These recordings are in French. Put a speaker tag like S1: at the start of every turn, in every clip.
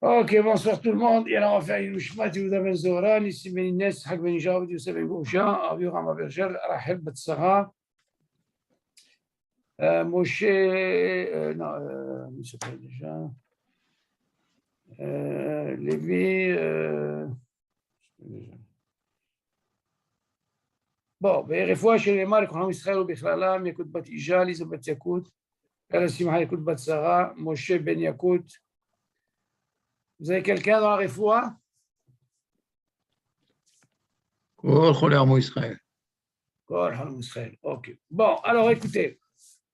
S1: Ok, bonsoir tout le monde. Et alors, on va faire une Ushmat, Yehuda Ben Zohran, ici Ben Inès, Hak Ben Ijab, Youssef Ben Goucha, Avi Rama Berger, Rachel Batsara, Moshe, non, comment il s'appelle déjà Lévi, bon, refoua chez les marques, Kham Israël ou Bichlalam, Yakut Bat Ijal, Isabet Yakut, Kala Simha Yakut Batsara, Moshe Ben Yakut. Vous avez quelqu'un dans la refoua?
S2: כל חולי עמו ישראל.
S1: Kol Ham Israël. Ok. Bon, alors écoutez,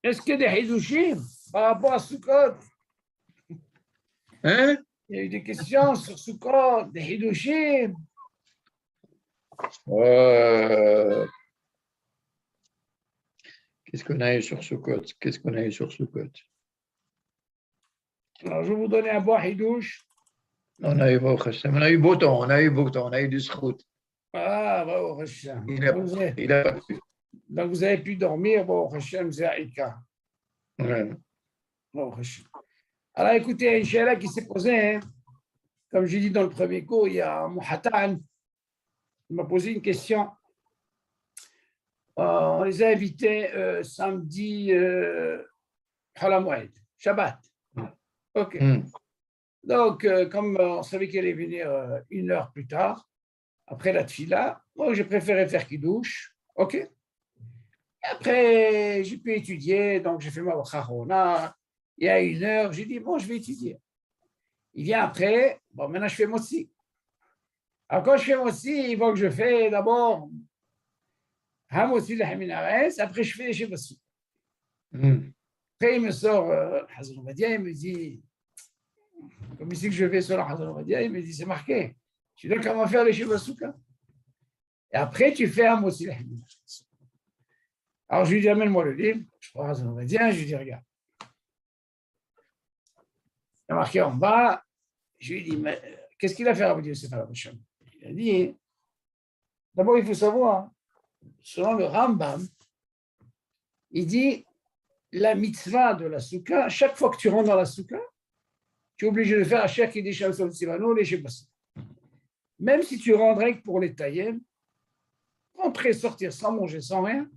S1: est-ce qu'il y a des Hidushim par rapport à Sukkot?
S2: Hein?
S1: Il y a eu des questions sur Sukkot, des Hidushim.
S2: Qu'est-ce qu'on a eu sur Sukkot? Qu'est-ce qu'on a eu sur Sukkot?
S1: Alors, je vais vous donner un bon Hidush.
S2: On a eu Baruch Hashem, on a eu beau temps, on a eu beau temps, on a eu du schrout.
S1: Ah, Baruch Hashem.
S2: Il a
S1: Donc, vous avez pu dormir, Baruch Hashem, Zéaïka.
S2: ouais.
S1: Baruch Hashem. Alors, écoutez, il y a une chéla qui s'est posée. Hein. Comme j'ai dit dans le premier cours, il y a Mouhatan. Il m'a posé une question. On les a invités samedi Halamoued, Shabbat. OK. Donc, comme on savait qu'elle allait venir une heure plus tard, après la tfila, moi, j'ai préféré faire Kiddush. OK. Et après, j'ai pu étudier, donc j'ai fait ma Chachona. Il y a une heure, j'ai dit, bon, je vais étudier. Il vient après, bon, maintenant je fais Motsi. Alors, quand je fais Motsi, il faut que je fais d'abord Hamotsi de Haminares, après je fais les Shebassu. Après, il me sort Hazan Ovadia, il me dit, comme ici que je vais sur le Hazan Ovadia, il me dit, c'est marqué. Tu dois comment faire les Shebasuka. Et après, tu fais Hamotsi de Haminares. Alors, je lui dis, amène-moi le livre. Je prends Hazan Ovadia, je lui dis, regarde. Il a marqué en bas, je lui ai dit, mais qu'est-ce qu'il a fait Rabbi Yosef Alabasham? Il a dit, d'abord il faut savoir, selon le Rambam, il dit, la mitzvah de la soukha, chaque fois que tu rentres dans la soukha, tu es obligé de faire Asher Kiddush Shalom Tzivano, les Shebassi. Même si tu rentres avec pour les taïem, rentrer, sortir sans manger, sans rien,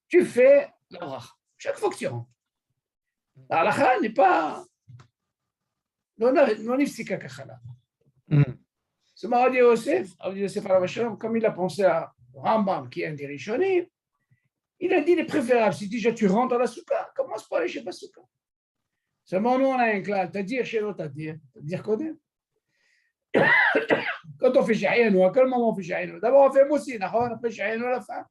S1: tu fais la bracha. Chaque fois que tu rentres. La halakha n'est pas... Non ifsika kachala. Ce Rabbi Yosef Alabasham, comme il a pensé à Rambam, qui est un des Rishonim, il a dit, il est préférable, si déjà tu rentres dans la soukha, commence par aller chez Basouka. Seulement, nous, on a un clan, t'as-dire chez l'autre, t'as-dire Kodem. Quand on fait Shahiyano, à quel moment on fait Shahiyano? D'abord, on fait Moussi, après Shahiyano à la fin.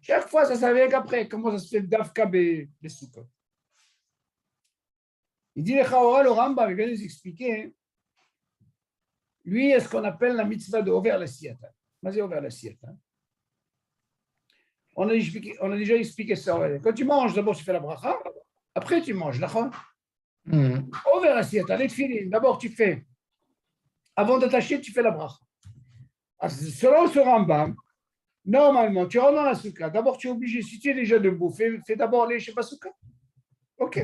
S1: Chaque fois, ça vient qu'après. Comment ça se fait Dafka les soukha? Il dit, le Chaora, le Rambam, il vient nous expliquer, lui, est ce qu'on appelle la mitzvah de Over la Siyata. Vas-y, Over la Siyata. On a déjà expliqué ça. Quand tu manges, d'abord tu fais la bracha, après tu manges. Over la Siyata, les tefilin, d'abord tu fais, avant d'attacher, tu fais la bracha. Selon ce Rambam, normalement, tu rentres dans la soukha, d'abord tu es obligé, si tu es déjà debout, fais d'abord les Sheba Soukha. OK.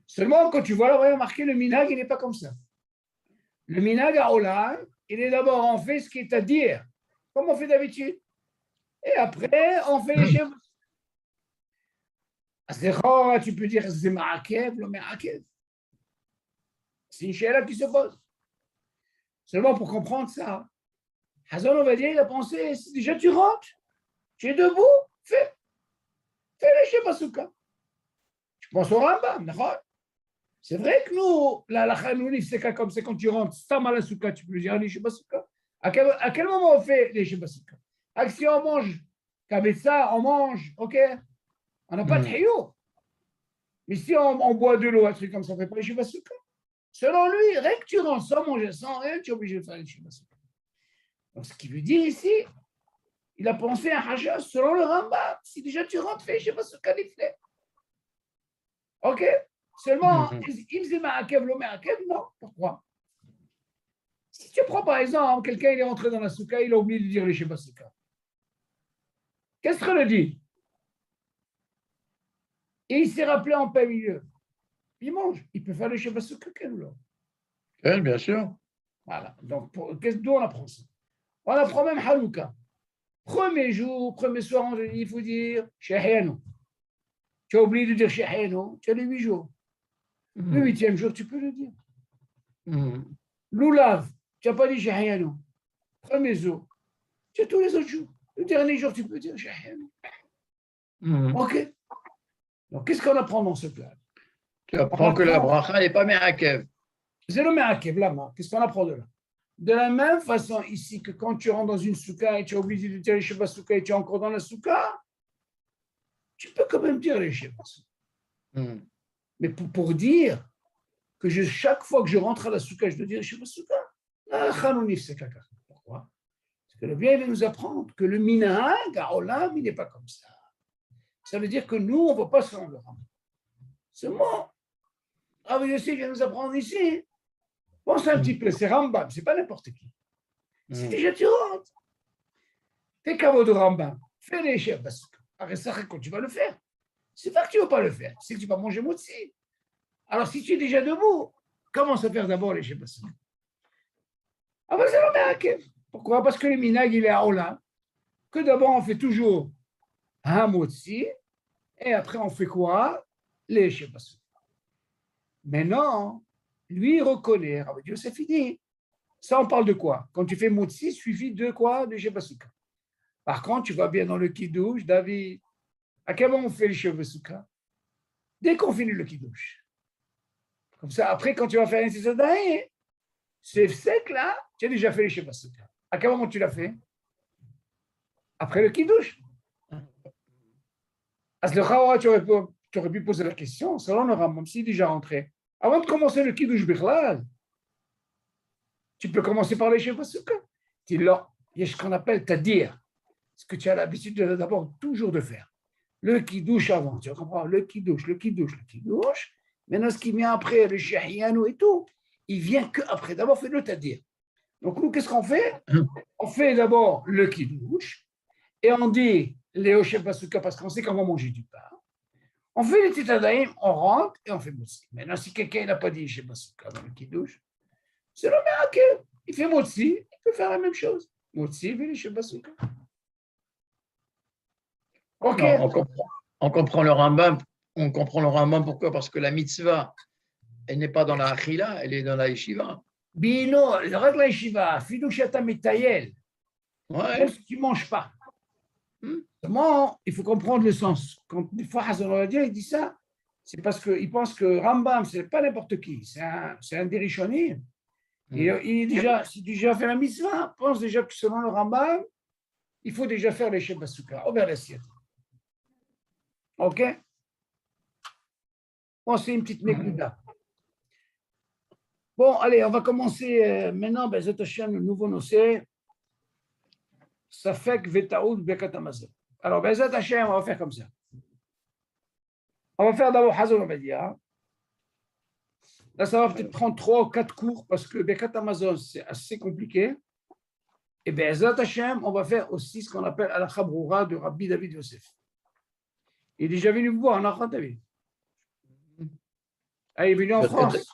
S1: Seulement, quand tu vois là, marqué le minhag, il n'est pas comme ça. Le minhag à Olam, il est d'abord, on fait ce qui est à dire, comme on fait d'habitude. Et après, on fait les Sheba. Tu peux dire c'est ma'akev, le ma'akev. C'est une chéla qui se pose. Seulement pour comprendre ça, Hazan Ovadia, il a pensé, si déjà tu rentres, tu es debout, fais les Sheba Soukha. Je pense au Rambam, d'accord? C'est vrai que nous, la Khanouni, c'est comme c'est quand tu rentres, Stam à la Soukha, tu peux dire les Sheba Soukha. À quel moment on fait les Sheba Soukha? Si on mange, qu'avec ça, on mange, ok? On n'a pas de hiyou. Mais si on boit de l'eau, un truc comme ça, on ne fait pas les Sheba Soukha. Selon lui, rien que tu rentres sans manger, sans rien, tu es obligé de faire les Sheba Soukha. Donc, ce qui veut dire ici, il a pensé à Hajjaz selon le Rambam. Si déjà tu rentres, fais les Sheba Soukha l'iflet. Ok? Seulement, il dit Ma'akev, lo Ma'akev, non. Pourquoi? Si tu prends par exemple, quelqu'un il est rentré dans la soukha, il a oublié de dire les Sheba Soukha. Qu'est-ce que le dit? Et il s'est rappelé en plein milieu. Il mange. Il peut faire les Sheba Soukha, quel ou
S2: Oui, bien sûr.
S1: Voilà. Donc, d'où on apprend ça? On apprend même Hanouka. Premier jour, premier soir, on dit, il faut dire Shahayano. Tu as oublié de dire Shahayano, tu as les 8 jours. Le 8e jour, tu peux le dire. Loulav, tu n'as pas dit Shahayano. Premier jour. Tu as tous les autres jours. Le dernier jour, tu peux dire Shahayano. OK. Donc, qu'est-ce qu'on apprend dans ce plan?
S2: Tu apprends que la bracha n'est pas Me'akev.
S1: C'est le Me'akev, là-bas. Qu'est-ce qu'on apprend de là? De la même façon ici que quand tu rentres dans une souka et tu es obligé de dire les Sheba Souka et tu es encore dans la souka, tu peux quand même dire les Sheba Souka. Mais pour dire que chaque fois que je rentre à la souka, je dois dire les Sheba Souka, c'est caca. Pourquoi? Parce que le bien va nous apprendre que le minhag à Olam, il n'est pas comme ça. Ça veut dire que nous, on ne va pas se rendre le Rambam. C'est moi. Rabbi Yossi vient nous apprendre ici. Pense un petit peu, c'est Rambam, c'est pas n'importe qui. C'est déjà tu rentres. Fais caveau de Rambam, fais les chefs Basouka. Après ça, quand tu vas le faire, c'est pas que tu ne vas pas le faire, c'est que tu vas manger motzi. Alors si tu es déjà debout, commence à faire d'abord les chefs Basouka. Après ça, pourquoi? Parce que le minag, il est à Olam, que d'abord on fait toujours un motzi, et après on fait quoi? Les chefs Basouka. Maintenant, lui, il reconnaît, Rabbi Dieu, c'est fini. Ça, on parle de quoi? Quand tu fais motzi, suivi de quoi? De Sheba Souka. Par contre, tu vas bien dans le kiddush, David. À quel moment on fait le Sheba Souka? Dès qu'on finit le kiddush. Comme ça, après, quand tu vas faire un Tizadaï, c'est sec là, tu as déjà fait le Sheba Souka. À quel moment tu l'as fait? Après le kiddush. À ce moment-là, tu aurais pu poser la question, selon le Rambam, s'il est déjà rentré. Avant de commencer le kiddush bichlal, tu peux commencer par les Sheba Souka. Il y a ce qu'on appelle tadir, ce que tu as l'habitude d'abord toujours de faire. Le kiddush avant, tu comprends? Le kiddush. Maintenant, ce qui vient après, le shahiyanou et tout, il vient qu'après. D'abord, fais le tadir. Donc, nous, qu'est-ce qu'on fait? On fait d'abord le kiddush et on dit les Sheba Souka parce qu'on sait qu'on va manger du pain. On fait les titadaïm, on rentre et on fait motzi. Maintenant, si quelqu'un n'a pas dit Sheba Souka dans le kiddush, c'est le miracle. Il fait motzi, il peut faire la même chose. Motzi, et les Sheba Souka. Ok.
S2: Non, on comprend le Rambam. On comprend le Rambam pourquoi? Parce que la mitzvah, elle n'est pas dans la achila, elle est dans la yeshiva.
S1: Bino, le règle la yeshiva, fidushata mitayel.
S2: Ouais.
S1: Même si tu ne manges pas. Seulement, il faut comprendre le sens. Quand des fois Hazan Ovadia, il dit ça, c'est parce qu'il pense que Rambam, ce n'est pas n'importe qui, c'est un des Rishonim. Et si tu déjà fait la mitzvah, pense déjà que selon le Rambam, il faut déjà faire les Sheba Souka, ouvert l'assiette. OK? Bon, c'est une petite nekuda. Bon, allez, on va commencer maintenant, Bezat Hashem, le nouveau nossé. Safek Vetaoud Bekat Amazon. Alors, Bezat Hashem, on va faire comme ça. On va faire d'abord Hazan Ovadia. Là, ça va peut-être prendre 3 ou 4 cours parce que Bekat Amazon, c'est assez compliqué. Et Bezat Hashem, on va faire aussi ce qu'on appelle Al-Akha Broura de Rabbi David Yosef. Il est déjà venu me voir en Akha David. Ah, il est venu en France.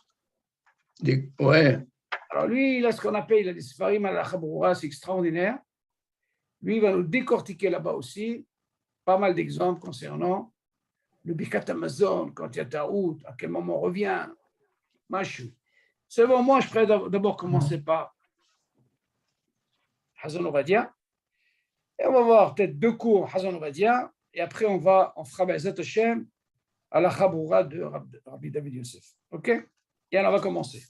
S2: Ouais.
S1: Alors lui, il a ce qu'on appelle, il a des Sfarim Al-Akha Broura, c'est extraordinaire. Lui, il va nous décortiquer là-bas aussi. Pas mal d'exemples concernant le Birkat Amazon, quand il y a Taout, à quel moment on revient. Machou. C'est bon, moi, je pourrais d'abord commencer par Hazan Ovadia. Et on va voir peut-être 2 cours Hazan Ovadia. Et après, on fera Bezat Hashem à la Chaboura de Rabbi David Yosef. OK? Et alors, on va commencer.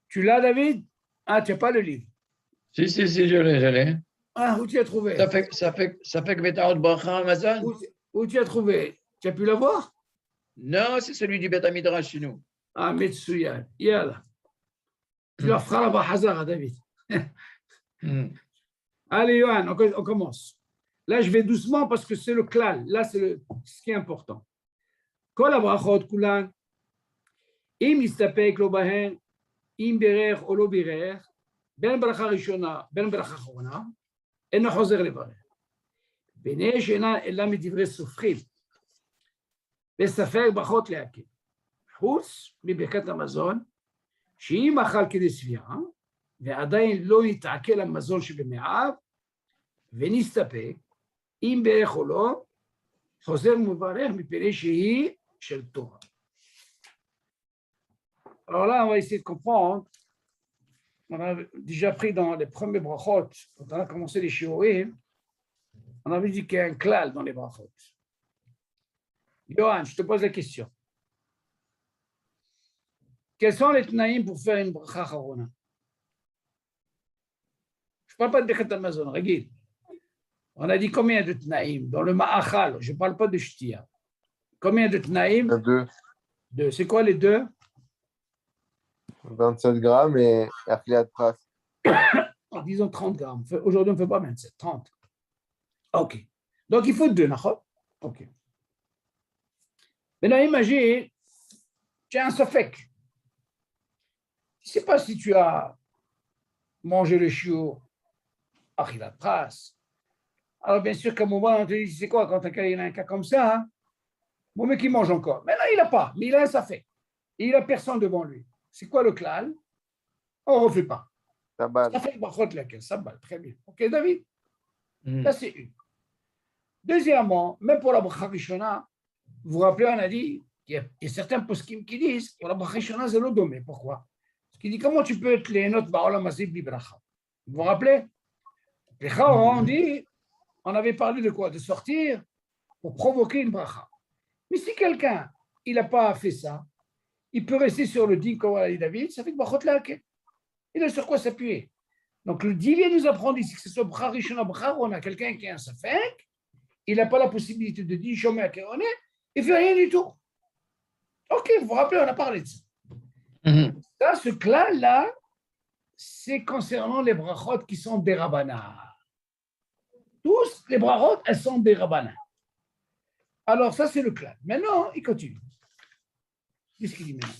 S1: Tu l'as, David? Ah, tu n'as pas le livre?
S2: Si, je l'ai.
S1: Ah, où tu as trouvé?
S2: Ça fait que Betaoud Bracha Amazon.
S1: Où tu as trouvé? Tu as pu l'avoir?
S2: Non, c'est celui du Bet Midrash chez nous.
S1: Ah, Metsuyan. Yalla. Tu leur feras là-bas Hazar à David. Allez, Yohan, on commence. Là, je vais doucement parce que c'est le klal. Là, c'est ce qui est important. Kol habrachot kulan, im yistapek lo bahen, im birer ou lo birer, ben bracha rishona, ben bracha achorona, eno choser levarer. Bnei she'ena ela midivre sofrim, וספק ברכות להקל. חוץ מברכת המזון, שאם אכל כדי סבירה, ועדיין לא יתעכל המזון שבמעיו, ונסתפק, אם בערך או לא, חוזר ומברך מפני שהיא של תורה. Alors là, on va essayer de comprendre. On a déjà pris dans les premiers brachot, quand on a commencé les shiurim, on avait dit qu'il y a un klal dans les brachot. Johan, je te pose la question. Quels sont les tnaïm pour faire une bracha charona? Je ne parle pas de Birkat Hamazon, regarde. On a dit combien de tnaïm dans le ma'achal, je ne parle pas de shtia. Combien de tnaïm?
S3: Deux.
S1: Deux. C'est quoi les deux?
S3: 27 grammes et Achilat Pras.
S1: Disons 30 grammes. Aujourd'hui, on ne fait pas 27, 30. OK. Donc, il faut deux, d'accord? OK. Maintenant, imagine, tu as un safek. Tu ne sais pas si tu as mangé le chiour Achilat Pras. Alors, bien sûr, qu'à un moment, on te dit, c'est quoi, quand il a un cas comme ça, hein? Bon, mais qui mange encore. Mais là, il n'a pas, mais il a un safek. Et il n'a personne devant lui. C'est quoi le klal? On ne refait pas.
S3: Sabal.
S1: Ça fait le brachot laquelle? Sabal, très bien. OK, David? Ça,
S2: Mm.
S1: c'est une. Deuxièmement, même pour la bracha rishona, vous vous rappelez, on a dit, il y a certains poskim qui disent, pour la bracha rishona, c'est l'odomé. Pourquoi? Parce qu'il dit, comment tu peux être les notes ba'olam hazeh bli bracha? Vous vous rappelez? Les Chahom, on dit, on avait parlé de quoi? De sortir pour provoquer une bracha. Mais si quelqu'un, il n'a pas fait ça, il peut rester sur le din, comme l'a dit David, ça fait que brachot laquelle. Il a sur quoi s'appuyer. Donc le din vient nous apprendre ici que ce soit bracha rishona, bracha rona, quelqu'un qui a un safek, il n'a pas la possibilité de dire shomer à kéroné, il ne fait rien du tout. Ok, vous vous rappelez, on a parlé de ça.
S2: Mhm.
S1: Ça, ce clan-là, c'est concernant les brachot qui sont des rabbana. Tous les brachot, elles sont des rabbana. Alors ça, c'est le clan. Maintenant, il continue. Qu'est-ce qu'il dit maintenant?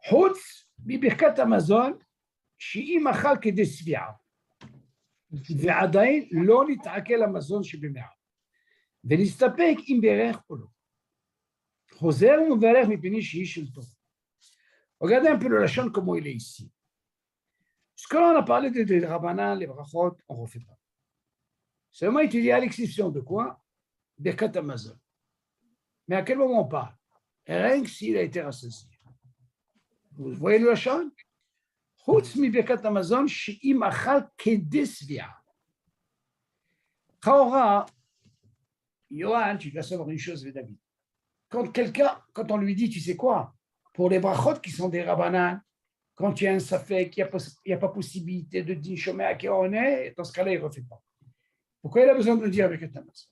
S1: חוץ מברכת המזון, שאם אכל כדי שבעה, ועדיין לא נתעכל המזון שבמעיו, ונסתפק אם ברך או לא. חוזר ומברך מפני שהיא של תורה. Regardez un peu le lachon, comment il est ici. Ce que l'on a parlé de Rabbanan, les brachot, on ne refait pas. Seulement, il te dit à l'exception de quoi? Birkat Hamazon. Mais à quel moment on parle? Rien que s'il a été rassasié. Vous voyez le lachon? חוץ מברכת המזון שאם אכל כדי שבעה. Chaora, Yohan, tu dois savoir une chose, David. Quand on lui dit, tu sais quoi? Pour les brachot qui sont des rabbanan, quand tu as un safek, il n'y a pas possibilité de dire shomer à qui on est, dans ce cas-là, il ne refait pas. Pourquoi il a besoin de le dire avec Amazon?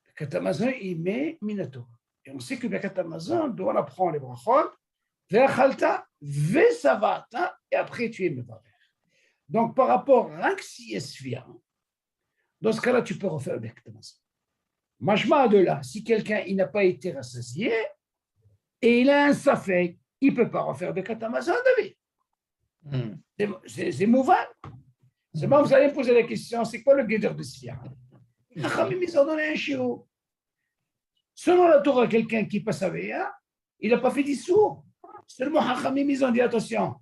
S1: Birkat Hamazon, il met minato. Et on sait que Birkat Hamazon doit apprendre les brachot, ve'achalta, ve'savata, et après tu es mevarer. Donc par rapport à si esvia, dans ce cas-là, tu peux refaire Birkat Hamazon. Mashma de là, si quelqu'un il n'a pas été rassasié et il a un safek, il ne peut pas refaire Birkat Hamazon, David. C'est mouvant. C'est bon, vous allez me poser la question, c'est quoi le guédeur de Sfia? Ils ont donné un chiot. Selon la Torah, quelqu'un qui passe à Veya, il n'a pas fait d'issour. Seulement, Hachamim, ils ont dit attention.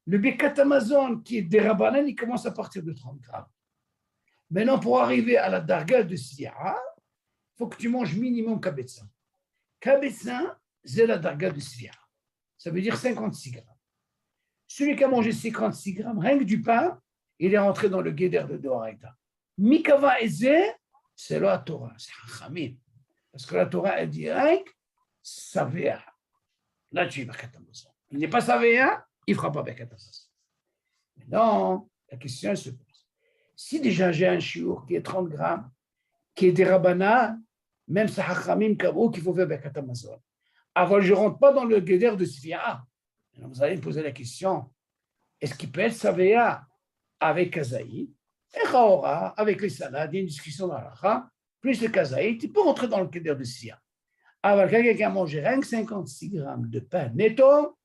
S1: Le Birkat Hamazon qui est des Rabbanan, il commence à partir de 30 grammes. Maintenant, pour arriver à la darga de Sfia, il faut que tu manges minimum Kabetza. Kabetza, c'est la darga de Sfia. Ça veut dire 56 grammes. Celui qui a mangé 56 grammes, rien que du pain, il est rentré dans le guéder de Doraïta. Mikava Eze, c'est la Torah, c'est Hachamim. Parce que la Torah, elle dit rien que Savea. Là, tu es Birkat Hamazon. Il n'est pas Savea, il ne fera pas Birkat Hamazon. Non, la question se pose. Si déjà j'ai un chiour qui est 30 grammes, qui est des Rabbana, même c'est Hachamim Kavou qu'il faut faire Birkat Hamazon. Avant, je ne rentre pas dans le guéder de Sfia. Vous allez me poser la question, est-ce qu'il peut être Savea avec Kazaïd et Chaora avec les salades? Il y a une discussion dans la plus le Kazaïd, il peut rentrer dans le guéder de Sfia. Alors, quelqu'un qui a mangé rien que 56 grammes de pain netto,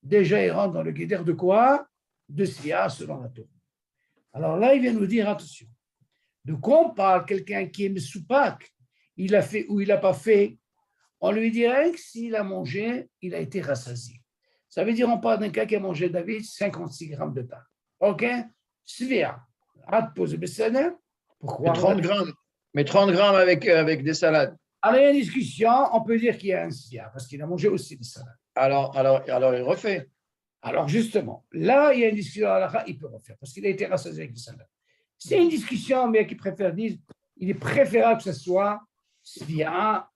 S1: déjà il rentre dans le guéder de quoi? De Sfia selon la Torah. Alors là, il vient nous dire, attention, de quoi on parle? Quelqu'un qui est soupak, il a fait ou il n'a pas fait, on lui dirait que s'il a mangé, il a été rassasié. Ça veut dire, on parle d'un cas qui a mangé, David, 56 grammes de pain. OK? Svia. Pourquoi?
S2: Mais 30 grammes avec des salades.
S1: Alors, il y a une discussion, on peut dire qu'il y a un svia, parce qu'il a mangé aussi des salades.
S2: Alors, il refait.
S1: Alors, justement, là, il y a une discussion, il peut refaire, parce qu'il a été rassasié avec des salades. C'est une discussion, mais qui préfère dire, il est préférable que ce soit svia,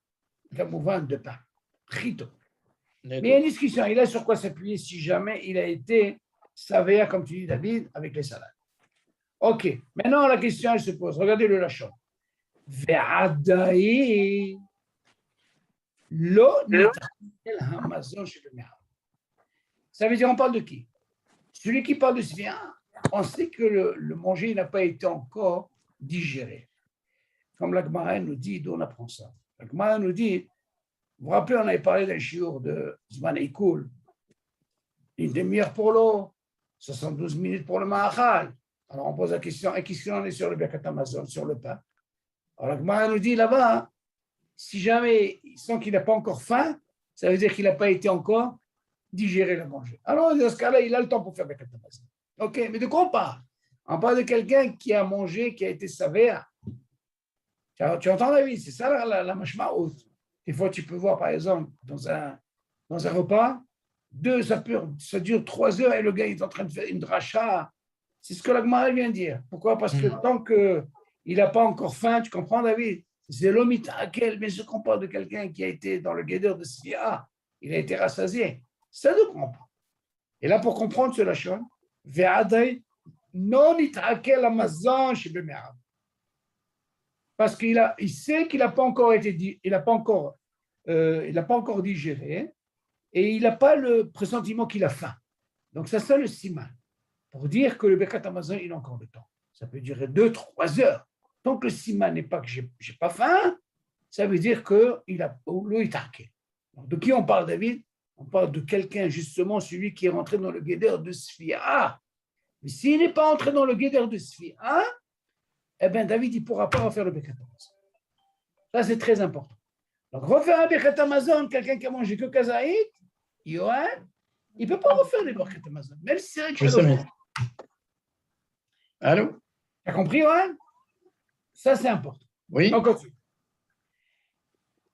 S1: comme de pain. Rito. Mais il y a une discussion, il a sur quoi s'appuyer si jamais il a été savea, comme tu dis, David, avec les salades. OK. Maintenant, la question, elle se pose. Regardez le lachon. Ve'adai lo nitakil hamazon chez le mehar. Ça veut dire, on parle de qui? Celui qui parle de svia, on sait que le manger n'a pas été encore digéré. Comme la Gemara nous dit, d'où on apprend ça. La Gemara nous dit, vous vous rappelez, on avait parlé d'un shiur de Zman Eikoul, une demi-heure pour l'eau, 72 minutes pour le mahachal. Alors on pose la question, et qu'est-ce qu'on est sur le Birkat Hamazon, sur le pain? Alors la Gemara nous dit là-bas, si jamais il sent qu'il n'a pas encore faim, ça veut dire qu'il n'a pas été encore digéré le manger. Alors dans ce cas-là, il a le temps pour faire Birkat Hamazon. OK, mais de quoi on parle? On parle de quelqu'un qui a mangé, qui a été savéa. Tu entends, David? C'est ça la mashma haute. Des fois, tu peux voir, par exemple, dans un repas, ça dure 3 heures et le gars est en train de faire une dracha. C'est ce que la Gemara vient de dire. Pourquoi? Parce que tant qu'il n'a pas encore faim, tu comprends, David? C'est l'omit akel, mais ce qu'on parle de quelqu'un qui a été dans le guédeur de Svia, il a été rassasié. Ça nous comprend. Et là, pour comprendre ce lachon, ve'adai non itakel amazon chez Beme'ab. Parce qu'il sait qu'il n'a pas encore été, il n'a pas encore digéré et il n'a pas le pressentiment qu'il a faim. Donc ça, c'est le siman. Pour dire que le Birkat Hamazon, il a encore le temps. Ça peut durer 2-3 heures. Tant que le siman n'est pas que j'ai pas faim, ça veut dire qu'il a l'eau est arquée. De qui on parle, David? On parle de quelqu'un, justement, celui qui est rentré dans le guédère de Sfia. Mais s'il n'est pas entré dans le guédère de Sfia, eh bien, David, il ne pourra pas refaire le Birkat Hamazon. Ça, c'est très important. Donc, refaire un Birkat Hamazon, quelqu'un qui a mangé que kazaït, Yohan, il ne peut pas refaire les Birkat Hamazon, même si c'est vrai que je le fais.
S2: Allô?
S1: Tu as compris, Yohan? Ça, c'est important.
S2: Oui.
S1: On continue.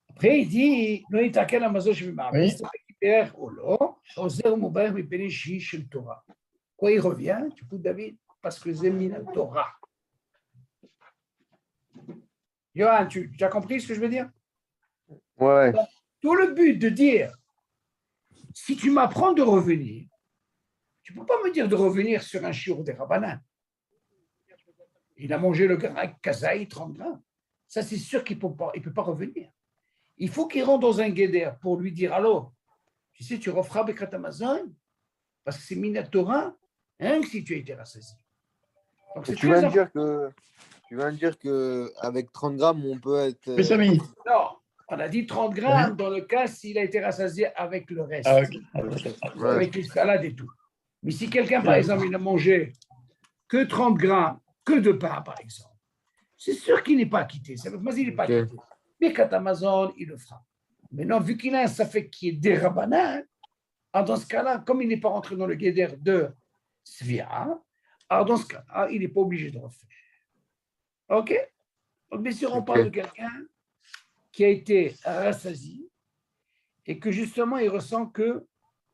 S1: Après, il dit, non, il t'aquelle Hamazon, je vais m'arrêter. Quoi, il revient? Tu écoutes, David? Parce que c'est mina Torah. Johan, tu as compris ce que je veux dire?
S3: Ouais.
S1: Donc, tout le but de dire, si tu m'apprends de revenir, tu ne peux pas me dire de revenir sur un shiur des Rabbanan. Il a mangé le kazaï 30 grammes. Ça, c'est sûr qu'il ne peut pas revenir. Il faut qu'il rentre dans un guéder pour lui dire, alors, tu sais, tu referas Birkat Hamazon parce que c'est Minat Torah, hein, si tu as été rassasié. Donc, c'est
S3: Tu viens de dire qu'avec 30 grammes, on peut être.
S2: Oui, Samy.
S1: Non, on a dit 30 grammes dans le cas s'il a été rassasié avec le reste, avec les salades et tout. Mais si quelqu'un, par exemple, il n'a mangé que 30 grammes, que de pain, par exemple, c'est sûr qu'il n'est pas acquitté. Ça veut dire qu'il n'est pas acquitté. Mais Birkat Hamazon, il le fera. Maintenant, vu qu'il a un safek qui est dérabanan, dans ce cas-là, comme il n'est pas rentré dans le guéder de Svia, alors dans ce cas-là, il n'est pas obligé de refaire. OK? Donc, bien sûr, on parle de quelqu'un qui a été rassasié et que justement, il ressent que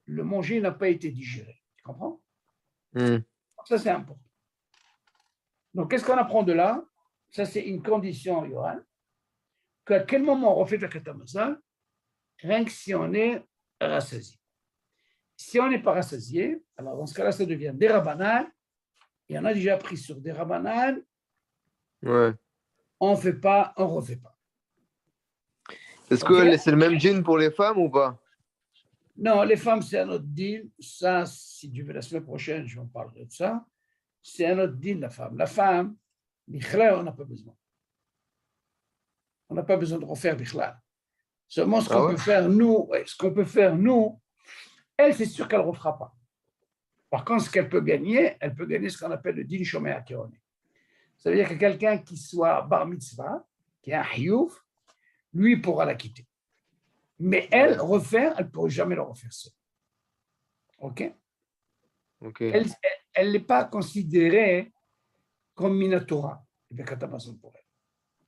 S1: le manger n'a pas été digéré. Tu comprends? Ça, c'est important. Donc, qu'est-ce qu'on apprend de là? Ça, c'est une condition, Yohan, qu'à quel moment on refait la Birkat Hamazon, rien que si on est rassasié. Si on n'est pas rassasié, alors dans ce cas-là, ça devient des rabanan. Et on a déjà pris sur des rabanan.
S3: Ouais.
S1: On ne fait pas, on ne refait pas.
S3: Est-ce que c'est le même djinn pour les femmes ou pas?
S1: Non, les femmes, c'est un autre deal. Ça, si Dieu veut, la semaine prochaine, je vous en parlerai de ça. C'est un autre deal, la femme. La femme, Bichlal, on n'a pas besoin. On n'a pas besoin de refaire Bichlal. Seulement, ce qu'on peut faire, nous, elle, c'est sûr qu'elle ne refera pas. Par contre, ce qu'elle peut gagner ce qu'on appelle le din shomei akerone. Ça veut dire que quelqu'un qui soit bar mitzvah, qui est un hiyuv, lui pourra la quitter. Mais elle, refaire, elle ne pourra jamais le refaire seule. OK? Elle n'est pas considérée comme minatora, pour elle.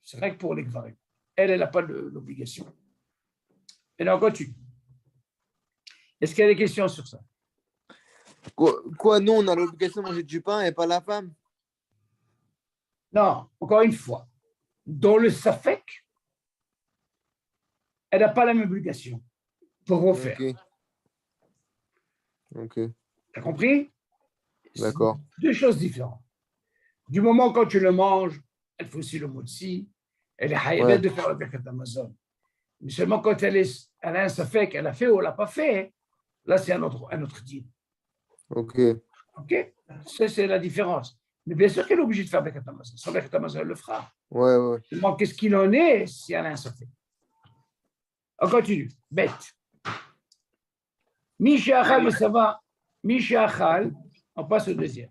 S1: C'est vrai que pour les gvarim. Elle n'a pas l'obligation. Et là, on continue. Est-ce qu'il y a des questions sur ça?
S3: Quoi, nous, on a l'obligation de manger du pain et pas la femme?
S1: Non, encore une fois. Dans le safek, elle n'a pas la même obligation pour refaire.
S3: Ok.
S1: Tu as compris?
S3: D'accord.
S1: Deux choses différentes. Du moment quand tu le manges, elle fait aussi le motzi, elle est haïbette de faire le birkat Amazon. Mais seulement quand elle a un safek, elle a fait ou elle n'a pas fait, là c'est un autre deal.
S3: Ok.
S1: OK? Ça, c'est la différence. Mais bien sûr qu'elle est obligée de faire birkat Amazon. Sans birkat Amazon, elle le fera.
S3: Ouais.
S1: Seulement, qu'est-ce qu'il en est si elle a un safek? On continue. Bête. Misha Achal, mais ça va. Misha Achal, on passe au deuxième.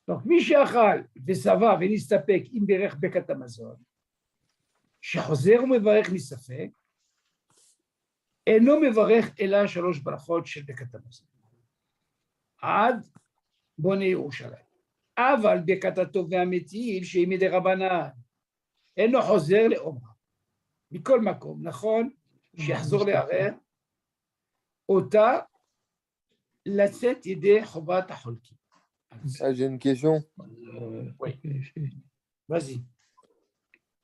S1: Donc, Misha Achal, וסבא ונסתפק אם בירך ברכת המזון, שחוזר ומברך מספק, אינו מברך אלא 3 ברכות של ברכת המזון. עד בונה ירושלים. אבל ברכת הטוב והמיטיב שהיא מדי רבנן, אינו חוזר לאומרה. מכל מקום, נכון, שיחזור לערער, אותה לצאת ידי חובת החולקים.
S3: J'ai une question.
S1: Oui. Vas-y.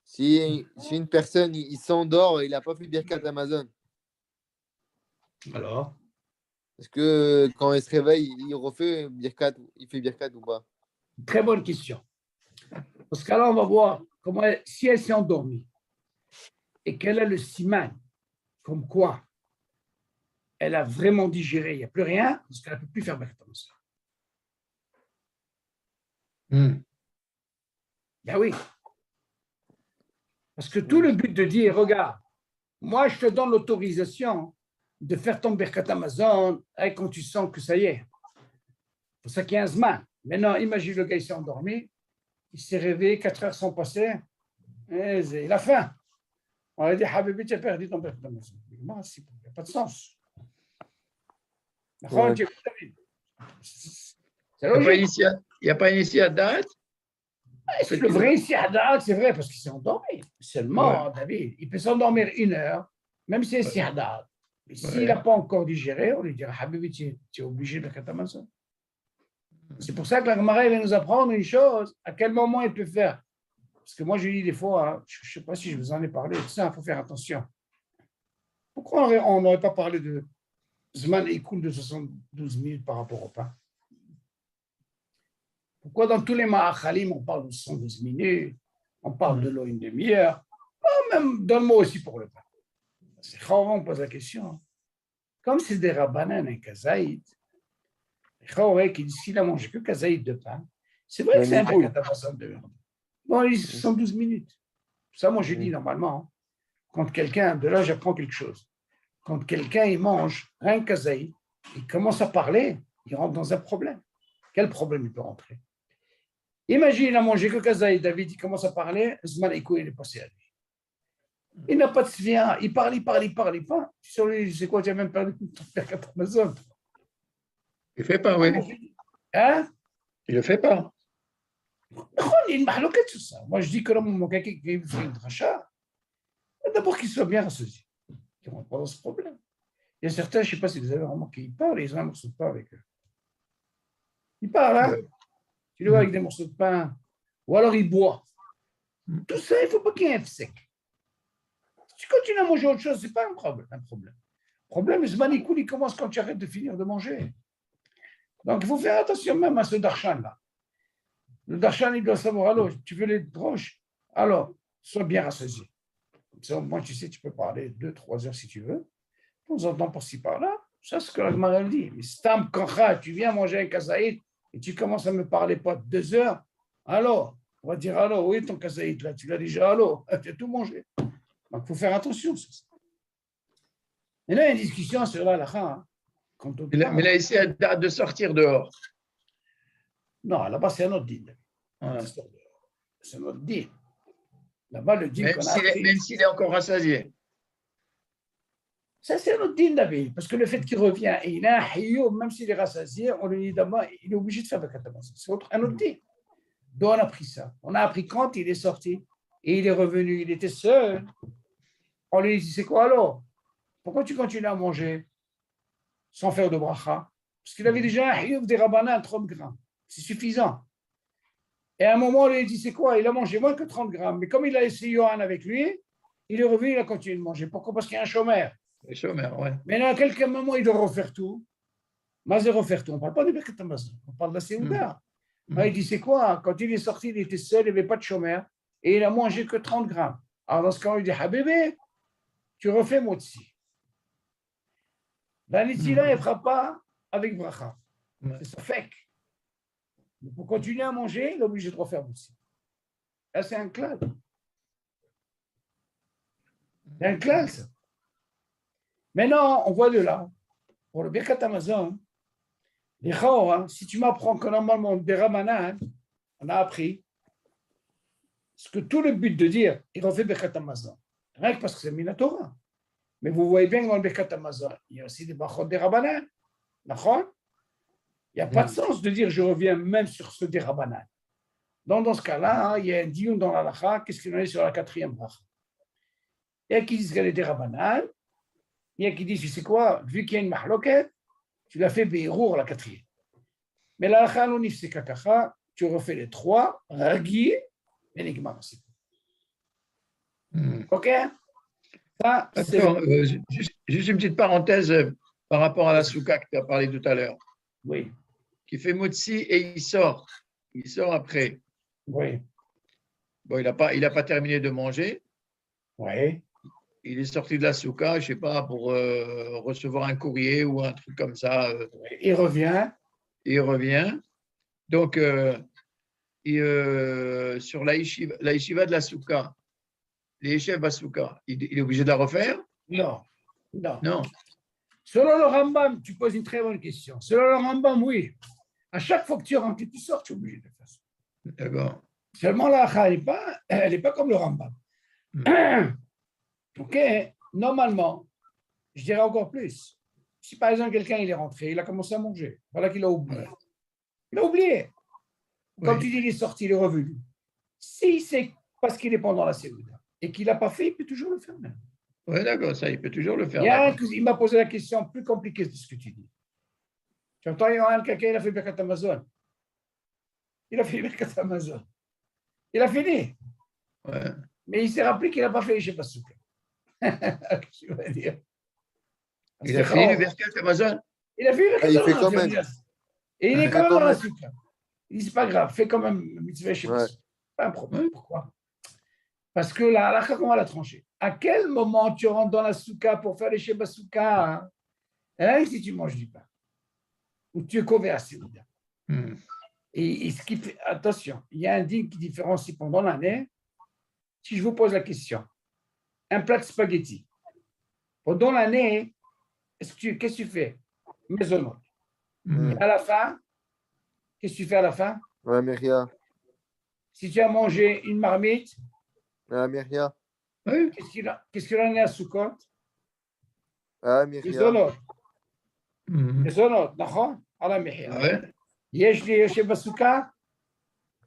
S3: Si une personne, il s'endort, il n'a pas fait Birkat Amazon,
S1: Alors,
S3: est-ce que quand il se réveille, il refait Birkat, il fait Birkat ou pas?
S1: très bonne question. Parce qu'alors, on va voir comment si elle s'est endormie et qu'elle a le siman, comme quoi elle a vraiment digéré, il n'y a plus rien, parce qu'elle ne peut plus faire Birkat Amazon. Ben oui. Parce que tout le but de dire, regarde, moi je te donne l'autorisation de faire ton Birkat Amazon quand tu sens que ça y est. C'est pour ça qu'il y a un zman. Maintenant, imagine le gars, il s'est endormi, il s'est réveillé, 4 heures sont passées, et il a faim. On a dit, Habibi, tu as perdu ton Birkat Amazon. Il n'y a pas de sens.
S3: Ouais.
S1: C'est logique.
S2: Il n'y a pas initié à date.
S1: C'est le vrai Sihadat, c'est vrai, parce qu'il s'est endormi. Seulement, David, il peut s'endormir 1 heure, même si c'est Sihadat. Mais s'il n'a pas encore digéré, on lui dira, Habibi, tu es obligé de Birkat Amazon. C'est pour ça que la Gemara va nous apprendre une chose, à quel moment il peut faire. Parce que moi, je dis des fois, hein, je ne sais pas si je vous en ai parlé, ça, il faut faire attention. Pourquoi on n'aurait pas parlé de Zman écoule de 72 minutes par rapport au pain? Pourquoi dans tous les ma'achalim, on parle de 112 minutes, on parle de l'eau 1 demi-heure, même donne-moi aussi pour le pain. C'est quand on pose la question. Comme c'est des rabbanan et kazaïd, qui dit s'il a mangé que kazaïd de pain, c'est vrai que c'est un birkat Amazon de viande. Bon, ils sont 12 minutes. Ça, moi, je dis normalement, quand quelqu'un, de là, j'apprends quelque chose. Quand quelqu'un, il mange un kazaïd, il commence à parler, il rentre dans un problème. Quel problème il peut rentrer? Imagine, il a mangé que kazaïd, David, il commence à parler, Zman Ekou, il est passé à lui. Il n'a pas de svia, il parle pas. C'est quoi, tu as même perdu ton birkat Amazon?
S2: Il ne fait pas, oui.
S1: Hein?
S2: Il ne le fait pas.
S1: Il m'a halloqué tout ça. Moi, je dis que l'homme, quelqu'un qui fait une dracha, d'abord qu'il soit bien rassasié. Qu'il ne rentre pas dans ce problème. Il y a certains, je ne sais pas si vous avez remarqué, ils parlent, ils ont un morceau de pain avec eux. Ils parlent, hein? Tu le vois avec des morceaux de pain, ou alors il boit. Tout ça, il ne faut pas qu'il y ait un sec. Si tu continues à manger autre chose, ce n'est pas un problème. Le problème, le zmanikoul, il commence quand tu arrêtes de finir de manger. Donc, il faut faire attention même à ce darshan-là. Le darshan, il doit savoir, alors, tu veux les droches, alors, sois bien rassasié. Comme ça, au moins, tu sais, tu peux parler 2-3 heures si tu veux. De temps en temps, par-ci, par-là. Ça, c'est ce que la Gemara dit. Mais stam kancha, tu viens manger un kazaïd et tu commences à me parler pas de 2 heures, alors, on va dire, alors, oui, ton kazaïd, là, tu l'as déjà, alors, tu as tout mangé. Donc, il faut faire attention sur ça. Et là, il y a une discussion sur la halakha. Quand on
S2: Mais
S1: parle-
S2: là, ici, elle date de sortir dehors.
S1: Non, là-bas, c'est un autre din.
S2: Voilà.
S1: C'est un autre din. Là-bas, le din
S2: Même
S1: qu'on a
S2: s'il est,
S1: appris,
S2: même s'il est encore rassasié.
S1: ça, c'est un autre din, David. Parce que le fait qu'il revient et il a un hayoum, même s'il est rassasié, on lui dit d'abord, il est obligé de faire Birkat Hamazon. C'est un autre din. D'où on a appris ça? On a appris quand il est sorti et il est revenu, il était seul. On lui dit, c'est quoi alors? Pourquoi tu continues à manger sans faire de bracha? Parce qu'il avait déjà un hayoum des rabbana à 30 grammes. C'est suffisant. Et à un moment, on lui dit, c'est quoi? Il a mangé moins que 30 grammes. Mais comme il a laissé Johan avec lui, il est revenu, il a continué de manger. Pourquoi? Parce qu'il y a un chômeur.
S2: Les chômeurs, ouais.
S1: Mais là, à quelques moments, il doit refaire tout. Mais refaire tout. On ne parle pas de Birkat Hamazon, on parle de la Séouda. Il dit, c'est quoi? Quand il est sorti, il était seul, il n'y avait pas de chômeur. Et il a mangé que 30 grammes. Alors dans ce cas, on lui dit, Habibé, tu refais Motsi. La Nitila, elle ne fera pas avec bracha. C'est ça fait. Pour continuer à manger, il est obligé de refaire Motsi. Là, c'est un clal. C'est un clal, ça. Maintenant, on voit de là, pour le Birkat Hamazon, les Chor, si tu m'apprends que normalement, des Ramanan, on a appris, ce que tout le but de dire, il refait Birkat Hamazon. Rien que parce que c'est Minatora. Mais vous voyez bien que dans le Birkat Hamazon, il y a aussi des Bachot des Rabbanan. D'accord? Il n'y a pas de sens de dire je reviens même sur ce des Rabbanan. Dans ce cas-là, il y a un dioun dans la lacha, qu'est-ce qu'il en est sur la quatrième bracha? Il y a qui disent qu'elle est des Rabbanan, il y a qui disent, tu sais quoi, vu qu'il y a une mahloket, tu l'as fait Be'erour la quatrième. Mais la lacha, non, c'est kakacha, tu refais les trois, ragi, et nigmar aussi. Ok? Ça, c'est.
S2: Attends, juste une petite parenthèse par rapport à la soukha que tu as parlé tout à l'heure.
S1: Oui,
S2: Qui fait Motsi et il sort. Il sort après.
S1: oui,
S2: Bon, il n'a pas terminé de manger.
S1: oui.
S2: Il est sorti de la soukha, je ne sais pas, pour recevoir un courrier ou un truc comme ça.
S1: Il revient.
S2: Il revient. Donc, sur la yeshiva de la soukha, les yeshivas Basouka, il est obligé de la refaire?
S1: Non, non.
S2: Non.
S1: Selon le Rambam, tu poses une très bonne question. Selon le Rambam, oui. À chaque fois que tu rentres et tu sors, tu es obligé de faire ça.
S2: D'accord.
S1: Seulement la halakha, elle n'est pas comme le Rambam. Ok, normalement, je dirais encore plus. Si par exemple quelqu'un il est rentré, il a commencé à manger, voilà qu'il a oublié. Il a oublié. Quand tu dis il est sorti, il est revenu. Si c'est parce qu'il est pendant la Séouda et qu'il n'a pas fait, il peut toujours le faire même.
S2: Oui, d'accord, ça, il peut toujours le faire.
S1: Il m'a posé la question plus compliquée de ce que tu dis. Tu entends, il y a quelqu'un, il a fait Birkat Hamazon. Il a fait Birkat Hamazon. Il a fini.
S2: Ouais.
S1: Mais il s'est rappelé qu'il n'a pas fait, je ne sais pas ce que je veux dire.
S2: Il a fini le Birkat Hamazon.
S1: Il a fait Birkat
S3: il fait
S1: Hamazon.
S3: quand même.
S1: Et il est
S3: Il
S1: quand même
S3: fait
S1: dans
S3: quand
S1: la
S3: même.
S1: soukha. Il dit, c'est pas grave, fais quand même le mitzvah, je sais pas.
S3: Ouais.
S1: Pas un problème. Pourquoi? Parce que la halakha, comment elle a tranché? À quel moment tu rentres dans la soukha pour faire les Sheba Soukha? Hein, si tu manges du pain. Ou tu es couvert à Séouda. Et ce qui fait, attention, il y a un dîme qui différencie pendant l'année. Si je vous pose la question, un plat de spaghetti, pendant l'année, qu'est-ce que tu fais? Maisonnant. Et à la fin, qu'est-ce que tu fais à la fin?
S3: Ouais, Myria.
S1: Si tu as mangé une marmite,
S3: Ah, Myria.
S2: Oui.
S1: qu'est-ce qu'il en est à Soukot?
S3: Ah, Myria.
S1: Maisonnant. Maisonnant, d'accord? À la Mihia.
S2: Ouais.
S1: Yesh Sheba Soukha?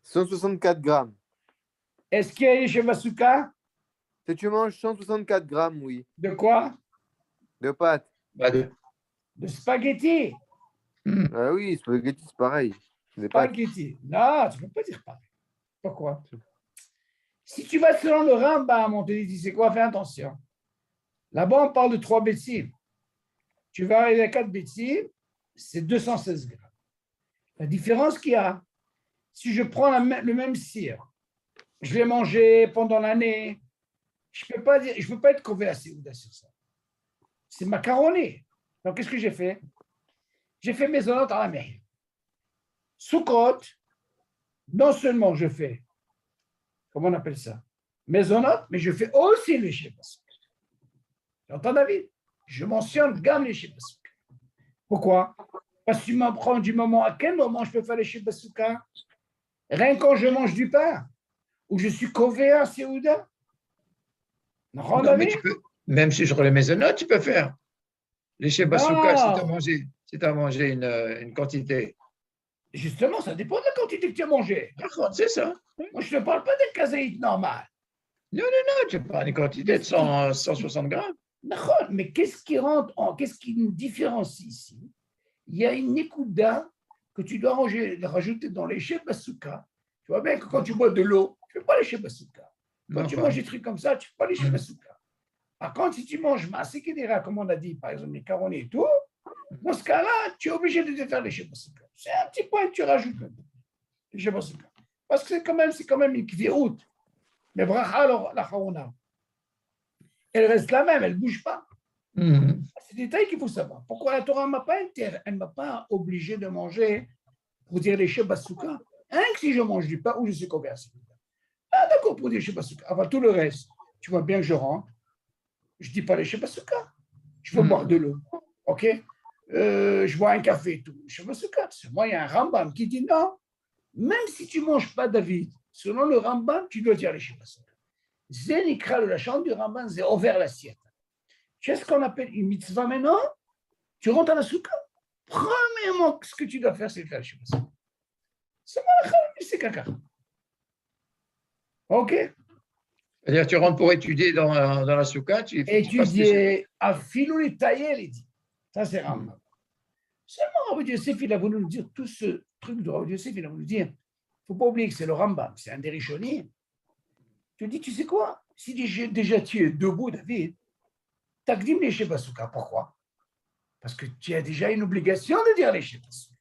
S3: 164 grammes.
S1: Est-ce qu'il y a Yesh Sheba Soukha?
S3: Si tu manges 164 grammes, oui.
S1: De quoi?
S3: De pâtes.
S2: Bah,
S1: De spaghetti.
S3: Ah oui, spaghetti, c'est pareil. Des pâtes.
S1: Spaghetti. Non, tu ne peux pas dire pareil. Pourquoi? Si tu vas selon le Rambam, on te dit, c'est quoi? Fais attention. Là-bas, on parle de 3 bécimes. Tu vas arriver à 4 bécimes, c'est 216 grammes. La différence qu'il y a, si je prends le même cire, je l'ai mangé pendant l'année, je ne peux pas être couvert à Séouda sur ça. C'est macaroni. Donc, qu'est-ce que j'ai fait? J'ai fait mes honnêtes à la mer. Soukot, non seulement je fais, comment on appelle ça? Mes honnêtes, mais je fais aussi les Sheba Soukha. Tu entends, David? Je mentionne gamme les Sheba Soukha. Pourquoi? Parce que tu m'apprends du moment à quel moment je peux faire les Sheba Souka. Rien quand je mange du pain, ou je suis covéa, Séouda.
S2: Non, mais tu peux, même si sur les maisonnotes, tu peux faire les Sheba Souka si tu as mangé une quantité.
S1: Justement, ça dépend de la quantité que tu as mangé.
S2: C'est ça.
S1: Moi, je ne te parle pas des kazaïtes normales.
S2: Non, tu parles d'une quantité de 160 grammes.
S1: D'accord, mais qu'est-ce qui nous différencie ici? Il y a une écouda que tu dois rajouter dans les Sheba Souka. Tu vois bien que quand tu bois de l'eau, tu ne fais pas les Sheba Souka. Quand tu manges des trucs comme ça, tu ne fais pas les Sheba Souka. Par contre, si tu manges Maaseh Kedera, comme on a dit, par exemple les caronés et tout, dans ce cas-là, tu es obligé de te faire les Sheba Souka. C'est un petit point que tu rajoutes maintenant, les Sheba Souka. Parce que c'est quand même une kvirout. Mais bracha, la harona, elle reste la même, elle ne bouge pas. C'est des détails qu'il faut savoir. Pourquoi la Torah ne m'a pas obligé de manger pour dire les Sheba Souka, hein, que si je mange du pain ou je suis converti. Ah, d'accord, pour dire Sheba Souka. Avant tout le reste, tu vois bien que je rentre, je ne dis pas les Sheba Souka. Je veux boire de l'eau. OK? Je bois un café et tout. Sheba Souka. Moi, il y a un Rambam qui dit non, même si tu ne manges pas David, selon le Rambam, tu dois dire les Sheba Souka. Zénikra, le lachon du Rambam, c'est ouvert l'assiette. Tu sais ce qu'on appelle une mitzvah maintenant? Tu rentres à la souka. Premièrement, ce que tu dois faire, c'est faire les Sheba Souka. C'est caca. OK?
S2: C'est-à-dire, tu rentres pour étudier dans la souka, tu
S1: étudier à filou les tailler, il dit. Ça, c'est Rambam. Seulement, Rabbi Yosef, il a voulu nous dire tout ce truc de Rabbi Yosef, il a voulu dire, il ne faut pas oublier que c'est le Rambam, c'est un des Rishonim. Tu dis, tu sais quoi? Si déjà tu es debout, David, t'akdim les Sheba Souka. Pourquoi? Parce que tu as déjà une obligation de dire les Sheba Souka.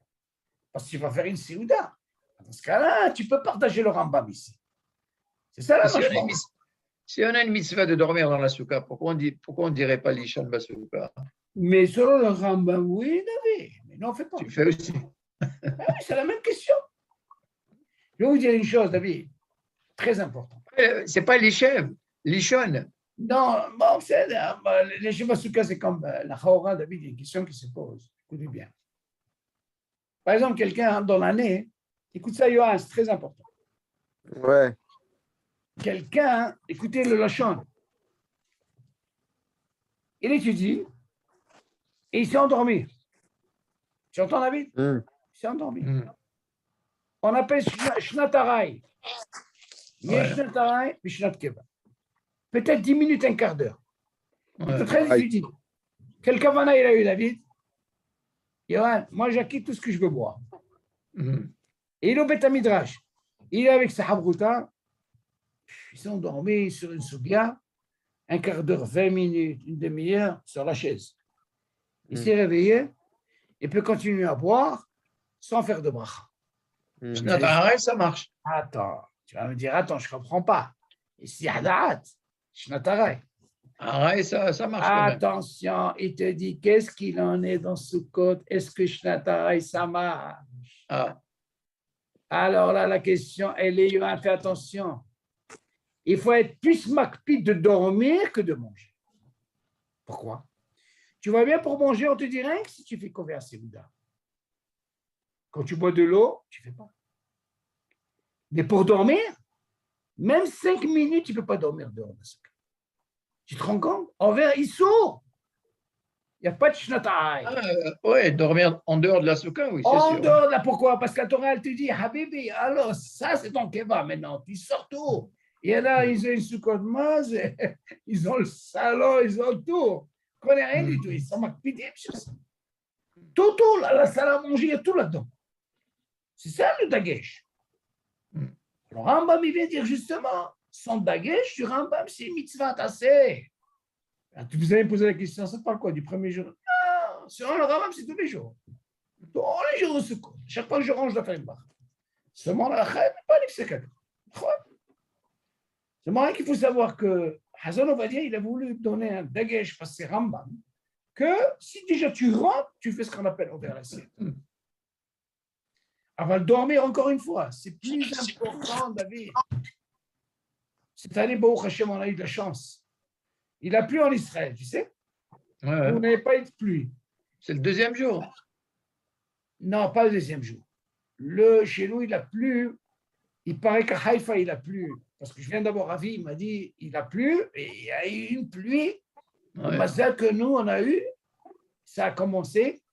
S1: Parce que tu vas faire une Séouda. Dans ce cas-là, tu peux partager le Rambam ici. C'est ça la marche.
S2: Si on a une mitzvah de dormir dans la souka, pourquoi on ne dirait pas l'Ishon Basouka?
S1: Mais selon le Rambam, oui, David. Mais non, on ne fait pas.
S2: Tu fais aussi.
S1: C'est la même question. Je vais vous dire une chose, David, très importante.
S2: C'est pas l'Ishon.
S1: Non, bon, les Sheba Souka, c'est comme la Chaora, David, il y a une question qui se pose. Écoutez bien. Par exemple, quelqu'un dans l'année, écoute ça, Yohann, c'est très important.
S3: Ouais.
S1: Quelqu'un, écoutez le Lachon, il étudie et il s'est endormi. Tu entends, David? Il s'est endormi. On appelle Shnatarai. Shnatarai et Shnat Keva. Peut-être 10 minutes, un quart d'heure. C'est très étudié. Quel kavana il a eu, David? Yohann, moi j'acquitte tout ce que je veux boire. Et il est au Beth Midrash. Il est avec sa Habruta. Ils sont endormis sur une soubia, un quart d'heure, 20 minutes, une demi-heure sur la chaise. Il s'est réveillé, il peut continuer à boire sans faire de bracha.
S2: Ça marche.
S1: Attends, tu vas me dire, attends, je ne comprends pas. Ici, Hadat, Shnatarai.
S2: Ça marche quand même.
S1: Attention, il te dit, qu'est-ce qu'il en est dans ce code? Est-ce que Shnatarai, ça marche? Alors là, la question, elle est, fais attention. Il faut être plus makpid de dormir que de manger. Pourquoi? Tu vois bien, pour manger, on te dit rien que si tu fais converser Bouddha. Quand tu bois de l'eau, tu ne fais pas. Mais pour dormir, même 5 minutes, tu ne peux pas dormir dehors. Tu te rends compte? Envers Issou, il n'y a pas de Shnataï.
S2: Oui, dormir en dehors de la souka, oui, c'est sûr.
S1: En dehors de la, pourquoi? Parce que la Torah, elle te dit, Habibi, alors ça, c'est ton keva maintenant. Tu sors tout. Et là, ils ont une soukotte maze, ils ont le salon, ils ont tout. Ils ne connaissent rien du tout. Ils sont makpidim sur ça. Tout, la salle à manger, il y a tout là-dedans. C'est ça le dagesh. Le Rambam, il vient dire justement, son dagesh du Rambam, c'est mitzvah tassé. Vous allez me poser la question, ça parle quoi? Du premier jour? Non, selon le Rambam, c'est tous les jours. Tous les jours de soukotte. Chaque fois que je range, je dois faire une barre. Seulement la chèvre, pas les psychiatres. C'est marrant qu'il faut savoir que Hazan Ovadia, il a voulu donner un dagesh parce que c'est Rambam, que si déjà tu rentres, tu fais ce qu'on appelle ouvert l'assiette. Avant de dormir, encore une fois, c'est plus important, David. Cette année, Baruch Hashem, on a eu de la chance. Il a plu en Israël, tu sais? Vous n'avez pas eu de pluie.
S2: C'est le deuxième jour.
S1: Non, pas le deuxième jour. Chez nous, il a plu. Il paraît qu'à Haïfa, il a plu. Parce que je viens d'avoir avis, il m'a dit, il a plu, et il y a eu une pluie. Le mazal que nous, on a eu, ça a commencé.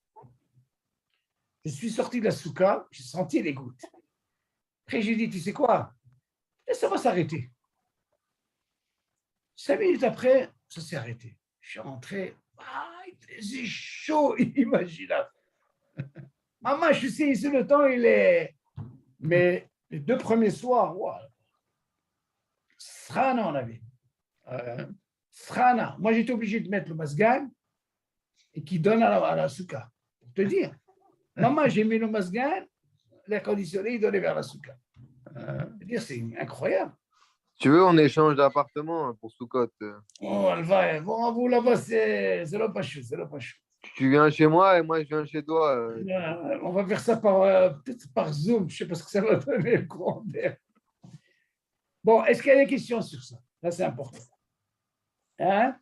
S1: Je suis sorti de la souka, j'ai senti les gouttes. Après, j'ai dit, tu sais quoi? Ça va s'arrêter. 5 minutes après, ça s'est arrêté. Je suis rentré. Il faisait chaud, imaginable. Maman, je sais, ici, le temps, il est. Mais les 2 premiers soirs, wow. Srana, on avait. Srana. Moi, j'étais obligé de mettre le masgan et qui donne à la souka. Pour te dire. Maman, j'ai mis le masgan, l'air conditionné, il donnait vers la souka. C'est-à-dire, c'est incroyable.
S3: Tu veux, on échange d'appartement pour Soukot.
S1: Oh, elle va. Bon, vous là-bas, c'est le pas chaud, c'est le pas chaud.
S3: Tu viens chez moi et moi, je viens chez toi.
S1: On va faire ça peut-être par Zoom. Je ne sais pas ce que ça va donner le courant d'air. Bon, est-ce qu'il y a des questions sur ça? Là, c'est important. Hein?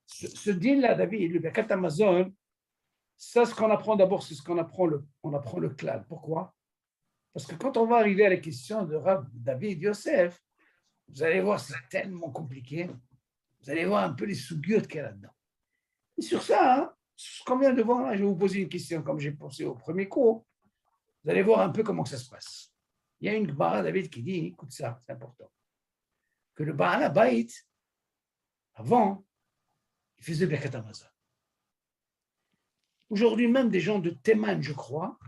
S1: Ce deal-là, David, le Birkat Amazon, ça, ce qu'on apprend d'abord, c'est ce qu'on apprend on apprend le clan. Pourquoi? Parce que quand on va arriver à la question de Rav David Yosef, vous allez voir, c'est tellement compliqué. Vous allez voir un peu les sougiotes qu'il y a là-dedans. Et sur ça, hein, ce qu'on vient de voir là, je vais vous poser une question comme j'ai pensé au premier cours. Vous allez voir un peu comment ça se passe. Il y a une Gemara, David, qui dit, écoute ça, c'est important, que le Baal Habayit, avant, il faisait Birkat Hamazon. Aujourd'hui, même des gens de Théman, je crois,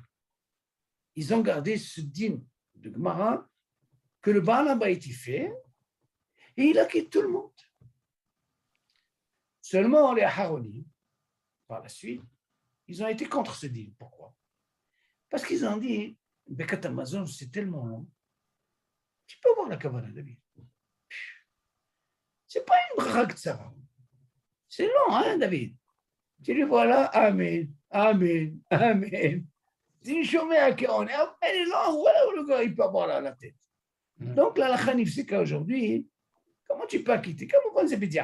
S1: ils ont gardé ce dîme de Gemara que le Baal Habayit il fait et il acquitte tout le monde. Seulement les Aharonim, par la suite, ils ont été contre ce dîme. Pourquoi? Parce qu'ils ont dit, Birkat Hamazon, c'est tellement long. Tu peux voir la Kavanah, David. C'est pas une bracha de Sarah. C'est long, hein, David? Tu lui vois là, Amen, Amen, Amen. C'est une chômée à qui on est, elle est longue, voilà où le gars, il peut avoir la tête. Donc, là, la Khanif, c'est qu'aujourd'hui, comment tu peux quitter? Comment on s'est dit,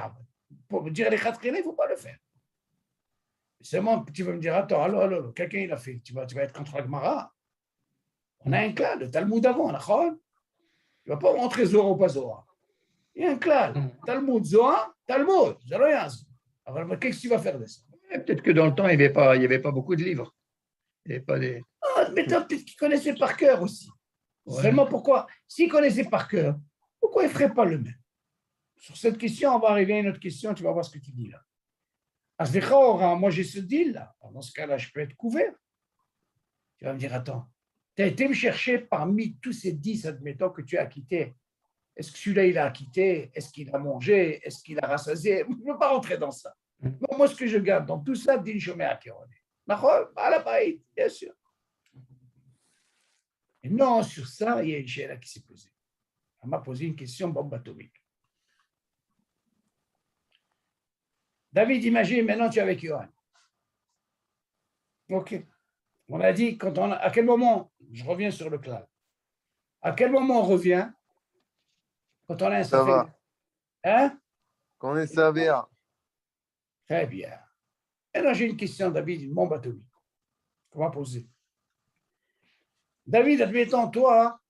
S1: pour dire les khatrina, il ne faut pas le faire. Seulement, tu vas me dire, attends, allô, quelqu'un, il a fait, tu vas être contre la Gemara. On a un clan, le Talmud avant, d'accord? Tu ne vas pas rentrer Zohar ou pas Zohar. Il y a un clan, Talmud, Zohar, Talmud, zéro rien. Alors, qu'est-ce que tu vas faire de ça?
S2: Peut-être que dans le temps, il n'y avait pas beaucoup de livres. Il n'y avait pas des...
S1: Mais peut-être qu'ils connaissaient par cœur aussi. Ouais. Seulement pourquoi? S'ils connaissaient par cœur, pourquoi ils ne feraient pas le même? Sur cette question, on va arriver à une autre question, tu vas voir ce que tu dis là. Moi j'ai ce deal là. Dans ce cas-là, je peux être couvert. Tu vas me dire, attends, tu as été me chercher parmi tous ces 10, admettons, que tu as quittés. Est-ce que celui-là, il a quitté? Est-ce qu'il a mangé? Est-ce qu'il a rassasié? Je ne veux pas rentrer dans ça. Non, moi, ce que je garde dans tout ça, din shomé à Kéroné. À la paille, bien sûr. Et non, sur ça, il y a une chéra qui s'est posée. Elle m'a posé une question bombe atomique. David, imagine, maintenant tu es avec Johan. OK. On a dit, à quel moment, je reviens sur le clan, à quel moment on revient quand on a un safek? Hein?
S3: Quand on est sévère.
S1: Très bien. Et là, j'ai une question, David, une bombe atomique qu'on va poser. David, admettons, toi,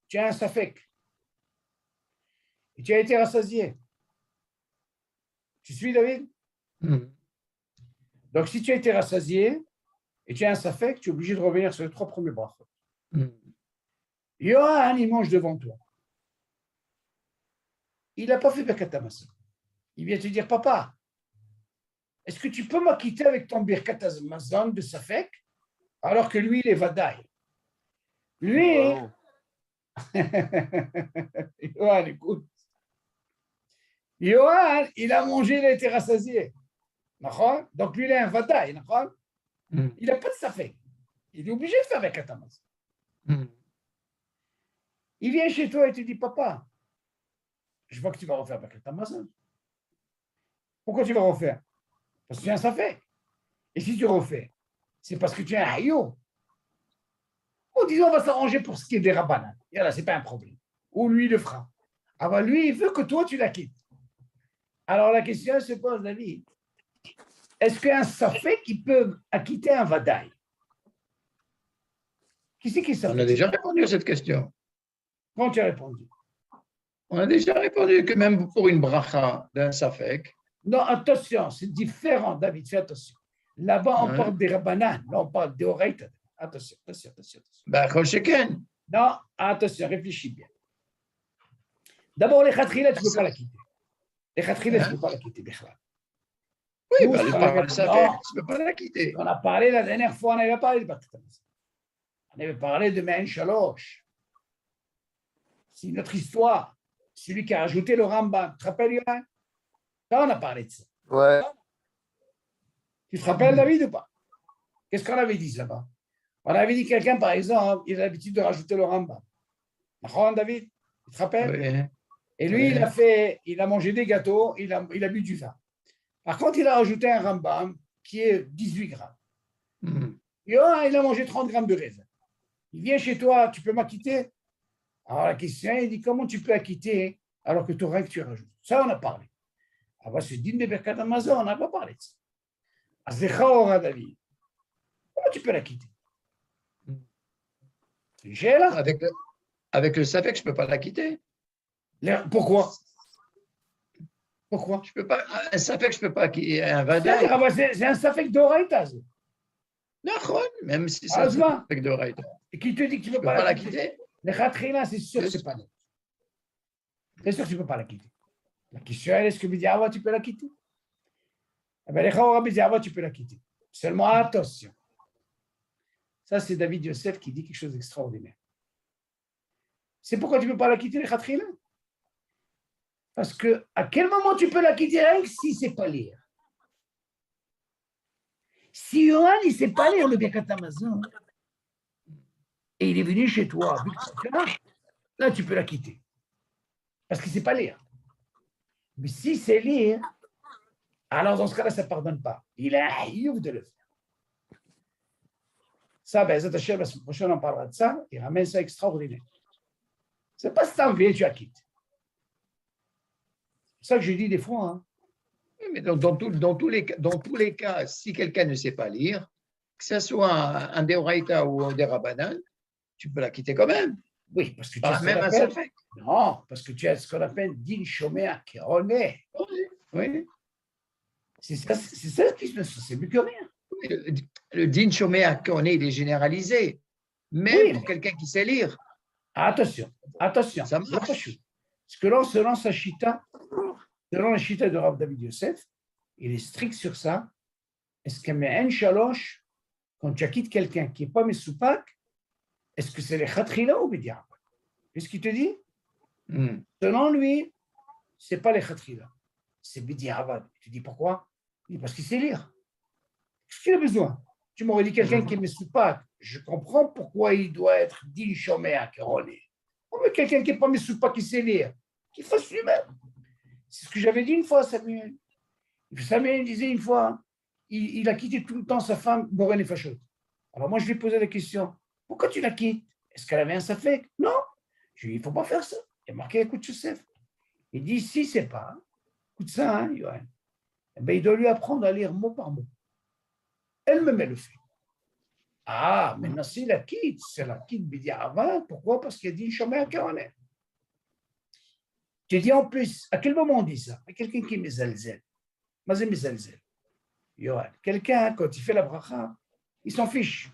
S1: tu as un safek et tu as été rassasié. Tu suis, David? Donc, si tu as été rassasié et tu as un safek, tu es obligé de revenir sur les 3 premiers brachot. Yohan, il mange devant toi. Il n'a pas fait Birkat Hamazon. Il vient te dire, papa, est-ce que tu peux m'acquitter avec ton Birkat Hamazon de safek alors que lui, il est vadaï? Lui, Yohan, écoute. Yohan, il a mangé, il a été rassasié. Donc lui, il est un vadaï. Il n'a pas de safek. Il est obligé de faire Birkat Hamazon. Il vient chez toi et te dit, papa, je vois que tu vas refaire Birkat Hamazon. Pourquoi tu vas refaire? Parce que tu as un safek. Et si tu refais, c'est parce que tu es un hayo. Ou disons, on va s'arranger pour ce qui est des rabbanan. Et là, ce n'est pas un problème. Ou lui, il le fera. Alors lui, il veut que toi, tu la quittes. Alors la question se pose, David, est-ce qu'un safek qui peut acquitter un vadaï? Qui c'est qui
S2: On a
S1: safek?
S2: déjà répondu à cette question.
S1: Comment tu as répondu?
S2: On a déjà répondu que même pour une bracha d'un safek,
S1: Non, attention, c'est différent, David, fais attention. Là-bas, on
S2: hein,
S1: parle des rabbanan, là, on parle des oreilles. Attention, attention, attention.
S2: ben, kol sheken.
S1: Non, attention, réfléchis bien. D'abord, les khatrila, tu ne peux pas la quitter. Les khatrila, tu ne
S2: Hein?
S1: peux pas la quitter, Bechla.
S2: Oui,
S1: Tous,
S2: ben, par le safek, tu ne peux pas la quitter.
S1: on a parlé la dernière fois, on avait parlé de Bakhtaz. On avait parlé de Me'en Shalosh. C'est notre histoire. Celui qui a ajouté le Rambam. Tu te rappelles, Yohan? Là, on a parlé de ça.
S3: Ouais.
S1: Tu te rappelles, David, ou pas? Qu'est-ce qu'on avait dit là-bas? On avait dit quelqu'un, par exemple, il a l'habitude de rajouter le Rambam. D'accord, David? Tu te rappelles?
S2: Oui.
S1: Et lui,
S2: Oui.
S1: il a mangé des gâteaux, il a bu du vin. Par contre, il a rajouté un Rambam qui est 18 grammes.
S2: Hmm.
S1: Et il a mangé 30 grammes de raisin. Il vient chez toi, tu peux m'acquitter? Alors la question, il dit, comment tu peux acquitter alors que tu auras que tu rajoutes? Ça, on a parlé. Alors, c'est digne de Birkat Amazon, on n'a pas parlé de ça. Azekha David. Comment tu peux l'acquitter? J'ai là.
S2: Avec le safek, je ne peux pas la quitter.
S1: Pourquoi? Pourquoi?
S2: Je peux pas, un safek, je ne peux pas quitter un vadaï.
S1: C'est un safek d'oreille,
S2: D'accord, même si c'est un
S1: Azma.
S2: safek d'oreille.
S1: Et qui te dit que tu
S2: Je
S1: ne
S2: ne
S1: peux pas la
S2: quitter.
S1: quitter? Les khatrina, c'est sûr que ce n'est pas net. C'est sûr que tu ne peux pas la quitter. La question est, est-ce que Bidiawa, tu peux la quitter? Eh bien, les Khaora Bidiawa, tu peux la quitter. Seulement, attention. Ça, c'est David Yosef qui dit quelque chose d'extraordinaire. C'est pourquoi tu ne peux pas la quitter, les khatrina? Parce que à quel moment tu peux la quitter rien que si c'est pas lire? Si Yohan, il ne sait pas lire le Birkat Amazon, et il est venu chez toi, là, tu peux la quitter. Parce qu'il ne sait pas lire. Mais si c'est lire, alors dans ce cas-là, ça ne pardonne pas. Il a un hiouf de le faire. Ça, ben, la semaine prochaine, on parlera de ça. Il ramène ça extraordinaire. Ce n'est pas si tu en viens, tu la quittes. C'est ça que je dis des fois. Hein.
S2: Mais dans tous les cas, si quelqu'un ne sait pas lire, que ce soit un Deoraita ou un Derabanan, tu peux la quitter quand même.
S1: Oui, parce que tu as ce
S2: même
S1: qu'on
S2: un
S1: appelle.
S2: safek.
S1: Non, parce que tu as ce qu'on appelle din shomea keroné.
S2: Oui.
S1: C'est ça qui se passe, c'est mieux que rien.
S2: Le din shomea qu'on est, il est généralisé. Même pour quelqu'un qui sait lire.
S1: Attention.
S2: Ça marche.
S1: Parce que là, selon sa chita, selon la chita de Rav David Yosef, il est strict sur ça. Est-ce que Me'en Shalosh, quand tu acquittes quelqu'un qui n'est pas Mesoupak, est-ce que c'est les Khatrila ou Bidiab? Qu'est-ce qu'il te dit? Selon lui, ce n'est pas les Khatrila, c'est Bidiavad. Tu dis pourquoi? Il dit parce qu'il sait lire. Qu'est-ce qu'il a besoin? Tu m'aurais dit quelqu'un qui est Mesoupak. Je comprends pourquoi il doit être Din Shomea Kerolé. Mais quelqu'un qui n'est pas Mesoupak, qui sait lire, qu'il fasse lui-même. C'est ce que j'avais dit une fois, Samuel. Samuel disait une fois, il a quitté tout le temps sa femme, Boren et Fachot. Alors moi, je lui ai posé la question, pourquoi tu la quittes? Est-ce qu'elle avait un safek? Non. Je lui ai dit, il ne faut pas faire ça. Il a marqué écoute Joseph. Il dit, si c'est pas, écoute ça, hein, Yohann. Eh bien, il doit lui apprendre à lire mot par mot. Elle-même, elle le fait. Ah, maintenant, s'il la quitte, c'est la quitte Bidiava. Pourquoi? Parce qu'il a dit Shomer Karonet. Tu dis en plus, à quel moment on dit ça? À quelqu'un qui est Mezalzel. Mazé Mezalzel. Yohann. Quelqu'un, quand il fait la bracha, il s'en fiche.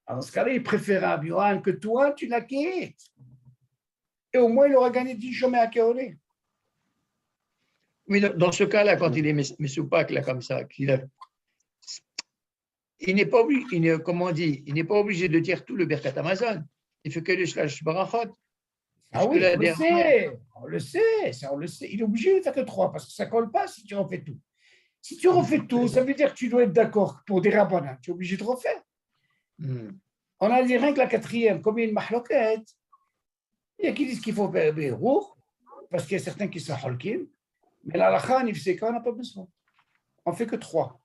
S1: Alors, dans ce cas-là, il est préférable, Yohann, que toi, tu la quittes. Et au moins, il aura gagné 10 chômés à Kéolé.
S2: Oui, dans ce cas-là, quand il est Mesoupak, là, comme ça, il n'est pas obligé, comment on dit, il n'est pas obligé de dire tout le Birkat Amazon. Il fait que le Shlash Barachot.
S1: Ah oui, on le sait. Il est obligé de faire que 3 parce que ça ne colle pas si tu refais tout. Si tu refais tout, ça veut dire que tu dois être d'accord pour des rabbinats. Tu es obligé de refaire. On a dit rien que la 4e, comme il y a une mahloket, il y a qui disent qu'il faut Bérour, parce qu'il y a certains qui sont holkim, mais la lacha, on n'a pas besoin. On ne fait que 3.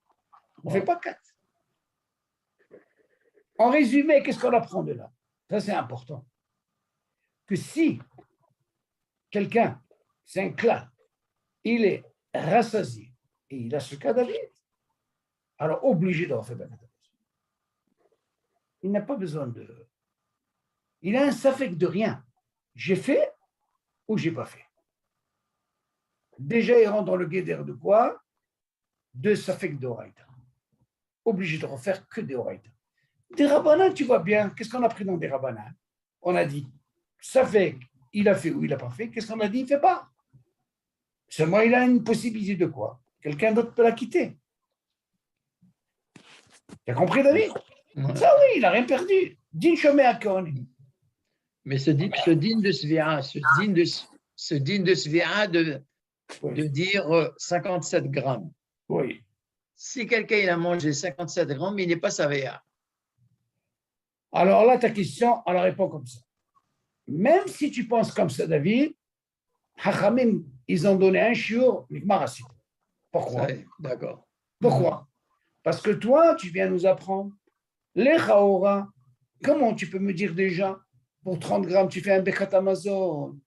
S1: On ne fait pas 4. En résumé, qu'est-ce qu'on apprend de là? Ça, c'est important. Que si quelqu'un, c'est un clan, il est rassasié et il a ce cas David, alors obligé de refaire Birkat Hamazon. Il n'a pas besoin de... Il a un safek de rien. J'ai fait ou j'ai pas fait. Déjà, il rentre dans le guédère de quoi? De safek d'oraïta. Obligé de refaire que des oraïta. Des rabbinans, tu vois bien. Qu'est-ce qu'on a pris dans des rabbinans? On a dit, safek, il a fait ou il n'a pas fait. Qu'est-ce qu'on a dit? Il ne fait pas. Seulement, il a une possibilité de quoi? Quelqu'un d'autre peut la quitter. Tu as compris, David?
S2: Ouais.
S1: Ça, oui, il n'a rien perdu. Din Shomé Akon.
S2: Mais ce din de Svia, ce din de Svia de dire 57 grammes.
S1: Oui.
S2: Si quelqu'un il a mangé 57 grammes, il n'est pas savéa.
S1: Alors là, ta question, on la répond comme ça. Même si tu penses comme ça, David, Hachamim, ils ont donné un shiur, Mikmarasi. Pourquoi?
S2: D'accord.
S1: Pourquoi? Parce que toi, tu viens nous apprendre les chaora. Comment tu peux me dire déjà, pour 30 grammes, tu fais un Birkat Hamazon?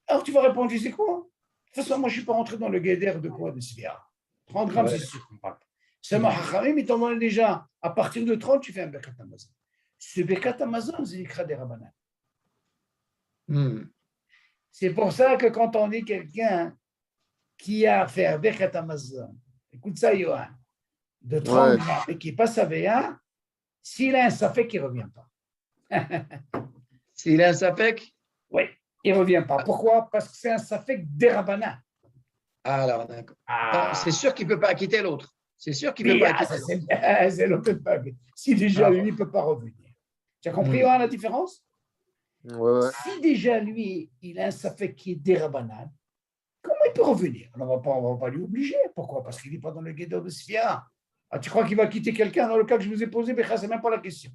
S1: Alors tu vas répondre, tu sais quoi? De toute façon, moi, je ne suis pas rentré dans le guédère de quoi? De Svia. 30 grammes, c'est sûr qu'on parle. Seulement, Hachamim, ils t'ont donné déjà, à partir de 30, tu fais un Birkat Hamazon. Ce Birkat Hamazon, c'est l'écran des Rabbanan. C'est pour ça que quand on dit quelqu'un qui a fait un Birkat Hamazon, écoute ça, Yohan, de 30 grammes et qui passe à V1, s'il a un safek, il ne revient pas.
S2: S'il a un safek?
S1: Oui, il ne revient pas. Pourquoi? Parce que c'est un safek des Rabbanan.
S2: Alors, d'accord. C'est sûr qu'il ne peut pas quitter l'autre. C'est sûr qu'il ne peut pas quitter
S1: l'autre. C'est l'autre bug. Si déjà lui, il ne peut pas revenir. Tu as compris, Yohan, la différence? Si déjà lui, il a un safek qui est des Rabbanan, comment il peut revenir? On ne va pas lui obliger. Pourquoi? Parce qu'il n'est pas dans le guédor de Sfia. Ah, tu crois qu'il va quitter quelqu'un dans le cas que je vous ai posé? Ce n'est même pas la question.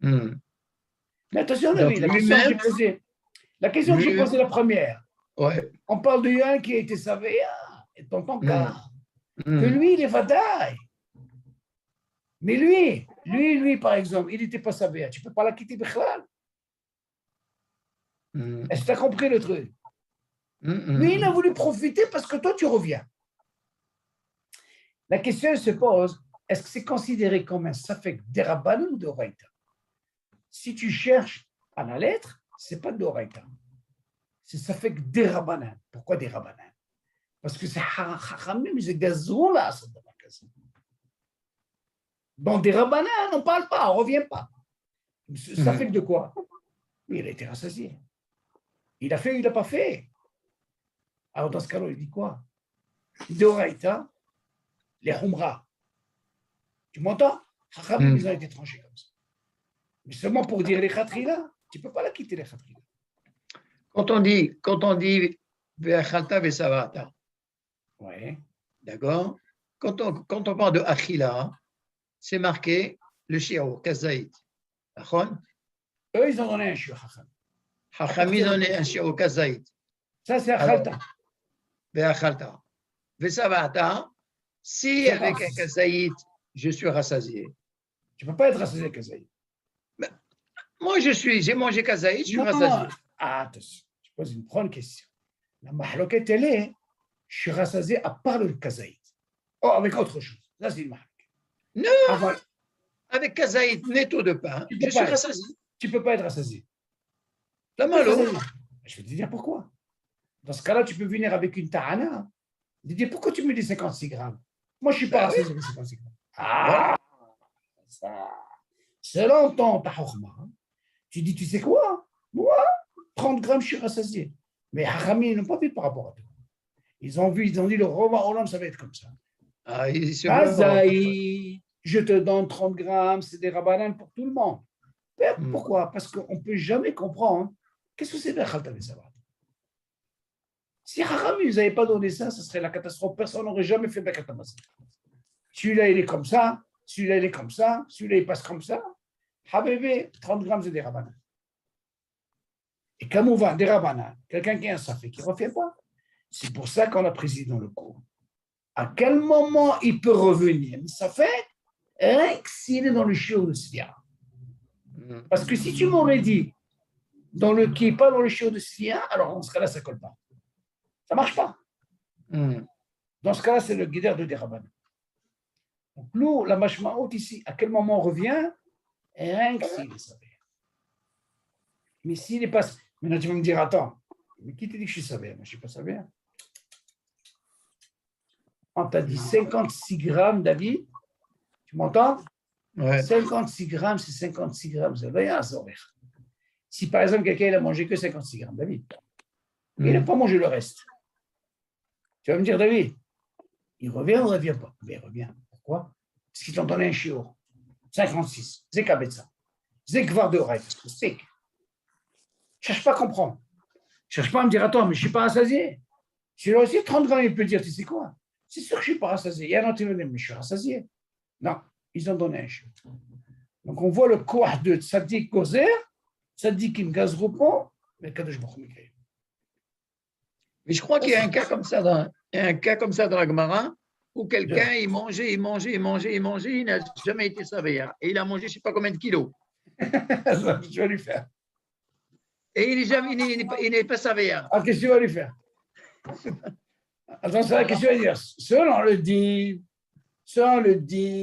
S1: Mais attention, David, la question que j'ai posée. La question que j'ai posée la première. On parle de un qui a été savé, et dans ton cas, que lui, il est vadaï. Mais lui, par exemple, il n'était pas savé. Tu ne peux pas la quitter, Bichlal. Est-ce que tu as compris le truc? Lui, il a voulu profiter parce que toi, tu reviens. La question se pose, est-ce que c'est considéré comme un safek d'Erabanan ou d'Oraïta? Si tu cherches à la lettre, ce n'est pas d'Oraïta. C'est safek d'Erabanan. Pourquoi d'Erabanan? Parce que c'est Chachamim, c'est gazou là, ça dans la casa. Dans d'Erabanan, on ne parle pas, on ne revient pas. Safek de quoi? Mais il a été rassasié. Il a fait ou il n'a pas fait? Alors dans ce cas-là, il dit quoi? D'Oraïta, les Humra. Tu m'entends? Chachamim, ils ont été tranchés comme ça. Mais seulement pour dire les Khatrila, tu ne peux pas la quitter, les Khatrila.
S2: Quand on dit Ve'achalta ve'savata, d'accord? Quand on parle de Achila, c'est marqué le Shiao, Kazaït. D'accord?
S1: Eux, ils ont donné un shiur, Chacham.
S2: Chacham, ils ont donné un Shiao, Kazaït.
S1: Ça, c'est Achalta.
S2: Ve'achalta. Ve'savata, si avec un Kazaït, je suis rassasié.
S1: Tu ne peux pas être rassasié avec Kazaït.
S2: Moi, j'ai mangé Kazaït, je suis rassasié.
S1: Attention, je pose une grande question. La mahloquette, elle est, je suis rassasié à part le Kazaït. Oh, avec autre chose. Là, c'est une mahloquette.
S2: Non, avec Kazaït, netto de pain, je suis rassasié.
S1: Tu ne peux pas être rassasié.
S2: La malo.
S1: Je vais te dire pourquoi. Dans ce cas-là, tu peux venir avec une ta'ana. Tu dis, pourquoi tu me dis 56 grammes? Moi, je ne suis pas rassasié avec 56 grammes. Ah, ça. Selon ton tahokhma, tu dis, tu sais quoi? Moi, 30 grammes, je suis rassasié. Mais Hachami, ils n'ont pas vu par rapport à toi. Ils ont dit, le roi Olam, ça va être comme ça. Kazaï, je te donne 30 grammes, c'est des rabbanan pour tout le monde. Pourquoi? Parce qu'on ne peut jamais comprendre qu'est-ce que c'est Bechalta Vesavat. Si Hachami, ils n'avaient pas donné ça, ce serait la catastrophe. Personne n'aurait jamais fait Bechalta Vesavat. Celui-là, il est comme ça, celui-là, il est comme ça, celui-là, il passe comme ça. Habébé, 30 grammes, c'est des rabbanan. Et comme on va des rabbanan, quelqu'un qui a un safé qui ne refait pas. C'est pour ça qu'on a précisé dans le cours. À quel moment il peut revenir? Ça fait rien que s'il est dans le shiur de Sfia. Parce que si tu m'aurais dit qui n'est pas dans le shiur de Sfia, alors dans ce cas-là, ça ne colle pas. Ça ne marche pas. Dans ce cas-là, c'est le guédère de Derabanan. Donc, nous, la mashmaout ici, à quel moment on revient? Et rien que s'il est savé. Mais s'il n'est pas. Maintenant, tu vas me dire, attends, mais qui t'a dit que je suis savé? Moi, je ne suis pas savé. On t'a dit 56 grammes, David. Tu m'entends?
S2: Ouais.
S1: 56 grammes, c'est 56 grammes. Ça va y avoir. Si par exemple, quelqu'un n'a mangé que 56 grammes, David, il n'a pas mangé le reste. Tu vas me dire, David, il revient ou il ne revient pas? Mais il revient. Pourquoi? Parce qu'ils t'ont donné un chiot. 56. C'est kabetza. C'est kvar de oreille. C'est. Ne cherche pas à comprendre. Ne cherche pas à me dire, attends, mais je ne suis pas rassasié. Si j'ai aussi 30 grammes, il peut dire, tu sais quoi? C'est sûr que je ne suis pas rassasié. Il y a un autre qui me dit, mais je suis rassasié. Non, ils ont donné un chiot. Donc on voit le corps de Tzadik Gozer, Tzadikim Gazropo, mais Kadosh Baruch Hu.
S2: Mais je crois qu'il y a un cas comme ça dans la Gemara où quelqu'un, il mangeait, il n'a jamais été savé. Et il a mangé je ne sais pas combien de kilos.
S1: Je vais lui faire.
S2: Et il n'est pas savé.
S1: Ah, qu'est-ce que tu vas lui faire? Attention, qu'est-ce que tu vas dire? Selon le din,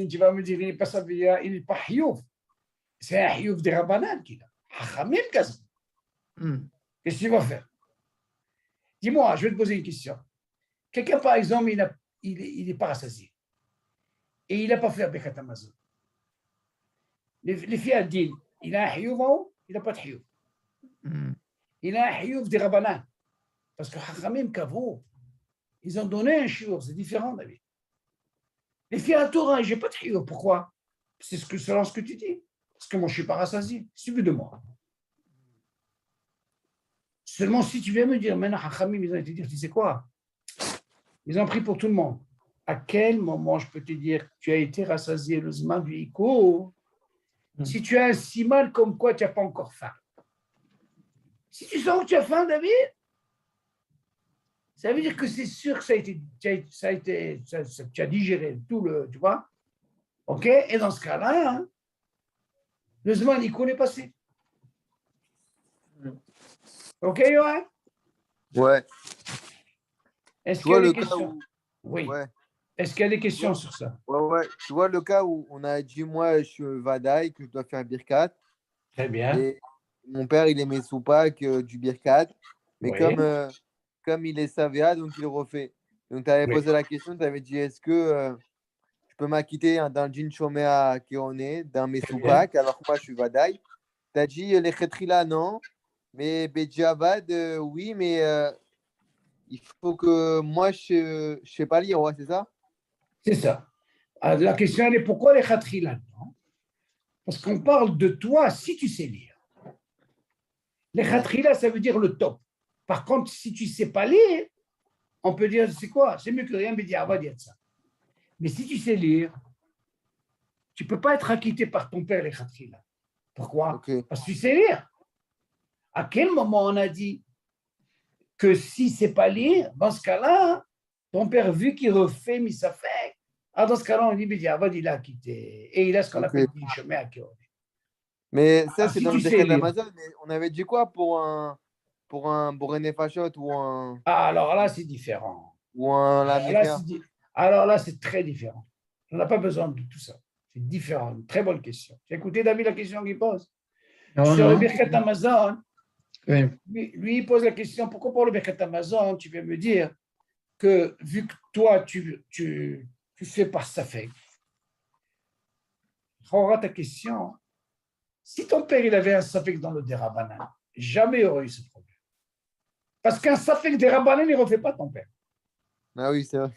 S1: tu vas me dire, il n'est pas savé, il n'est pas hiouf. C'est un hiouf de Rabbanan qu'il a. Hachamim Gazropo. Qu'est-ce que tu vas faire? Dis-moi, je vais te poser une question. Quelqu'un, par exemple, il n'est pas rassasié. Et il n'a pas fait Birkat Hamazon. Les filles à din, il a un hiouf ou il n'a pas de hiouf? Il a un hiouf de Rabbanan. Parce que Hachamim Kavro, ils ont donné un hiouf, c'est différent, David. Les filles à Torah, je n'ai pas de hiouf. Pourquoi? C'est selon ce que tu dis. Parce que moi, je ne suis pas rassasié. Suivi de moi. Seulement si tu viens me dire, maintenant, Hachamim, ils ont été dire, tu sais quoi? Ils ont pris pour tout le monde. À quel moment je peux te dire que tu as été rassasié le zman du Iko? Si tu as un siman comme quoi tu n'as pas encore faim. Si tu sens que tu as faim, David, ça veut dire que c'est sûr que tu as digéré tout le, tu vois? OK? Et dans ce cas-là, hein, le zman Iko est passé. OK, Yoann?
S3: Ouais.
S1: Est-ce qu'il y a des questions? Oui.
S3: Ouais.
S1: Est-ce qu'il y a des questions sur ça?
S3: Ouais. Tu vois le cas où on a dit, moi, je suis Vadaï, que je dois faire un birkat.
S1: Très bien.
S3: Et mon père, il aimait soupak du birkat. Mais
S1: Oui.
S3: comme il est savéa, donc il le refait. Donc, tu avais posé la question, tu avais dit, est-ce que je peux m'acquitter d'un jean choméa kéoné, d'un mes soupak, alors que moi, je suis Vadaï? Tu as dit, les khetrila, non. Mais Bedjavad, oui, mais il faut que moi, je ne sais pas lire, ouais, c'est ça?
S1: C'est ça. Alors, la question elle est pourquoi les khatrila? Parce qu'on parle de toi si tu sais lire. Les khatrila, ça veut dire le top. Par contre, si tu ne sais pas lire, on peut dire, c'est quoi? C'est mieux que rien, mais dire, on va dire ça. Mais si tu sais lire, tu ne peux pas être acquitté par ton père, les khatrila. Pourquoi?
S3: Okay.
S1: Parce que tu sais lire. À quel moment on a dit que si ce n'est pas lire, dans ce cas-là, ton père, vu qu'il refait Misafek, dans ce cas-là, on dit, il a quitté. Et il a ce qu'on appelle du chemin à Kéon.
S3: Mais ça, c'est
S1: si
S3: dans le
S1: tu sais
S3: décret
S1: lire.
S3: d'Amazon. Mais on avait dit quoi pour un Boré Fachot ou un.
S1: Ah, alors là, c'est différent.
S3: Ou un
S1: Alors là, c'est très différent. On n'a pas besoin de tout ça. C'est différent. Une très bonne question. Tu as écouté, David, la question qu'il pose? Sur le Birkat Amazon,
S2: oui.
S1: lui, il pose la question, pourquoi pour le Birkat Amazon, tu viens me dire que vu que toi, tu fais par Safek, on aura ta question. Si ton père il avait un Safek dans le Derabanan, jamais il aurait eu ce problème. Parce qu'un Safek Derabanan, il ne refait pas ton père.
S3: Ah oui, c'est vrai.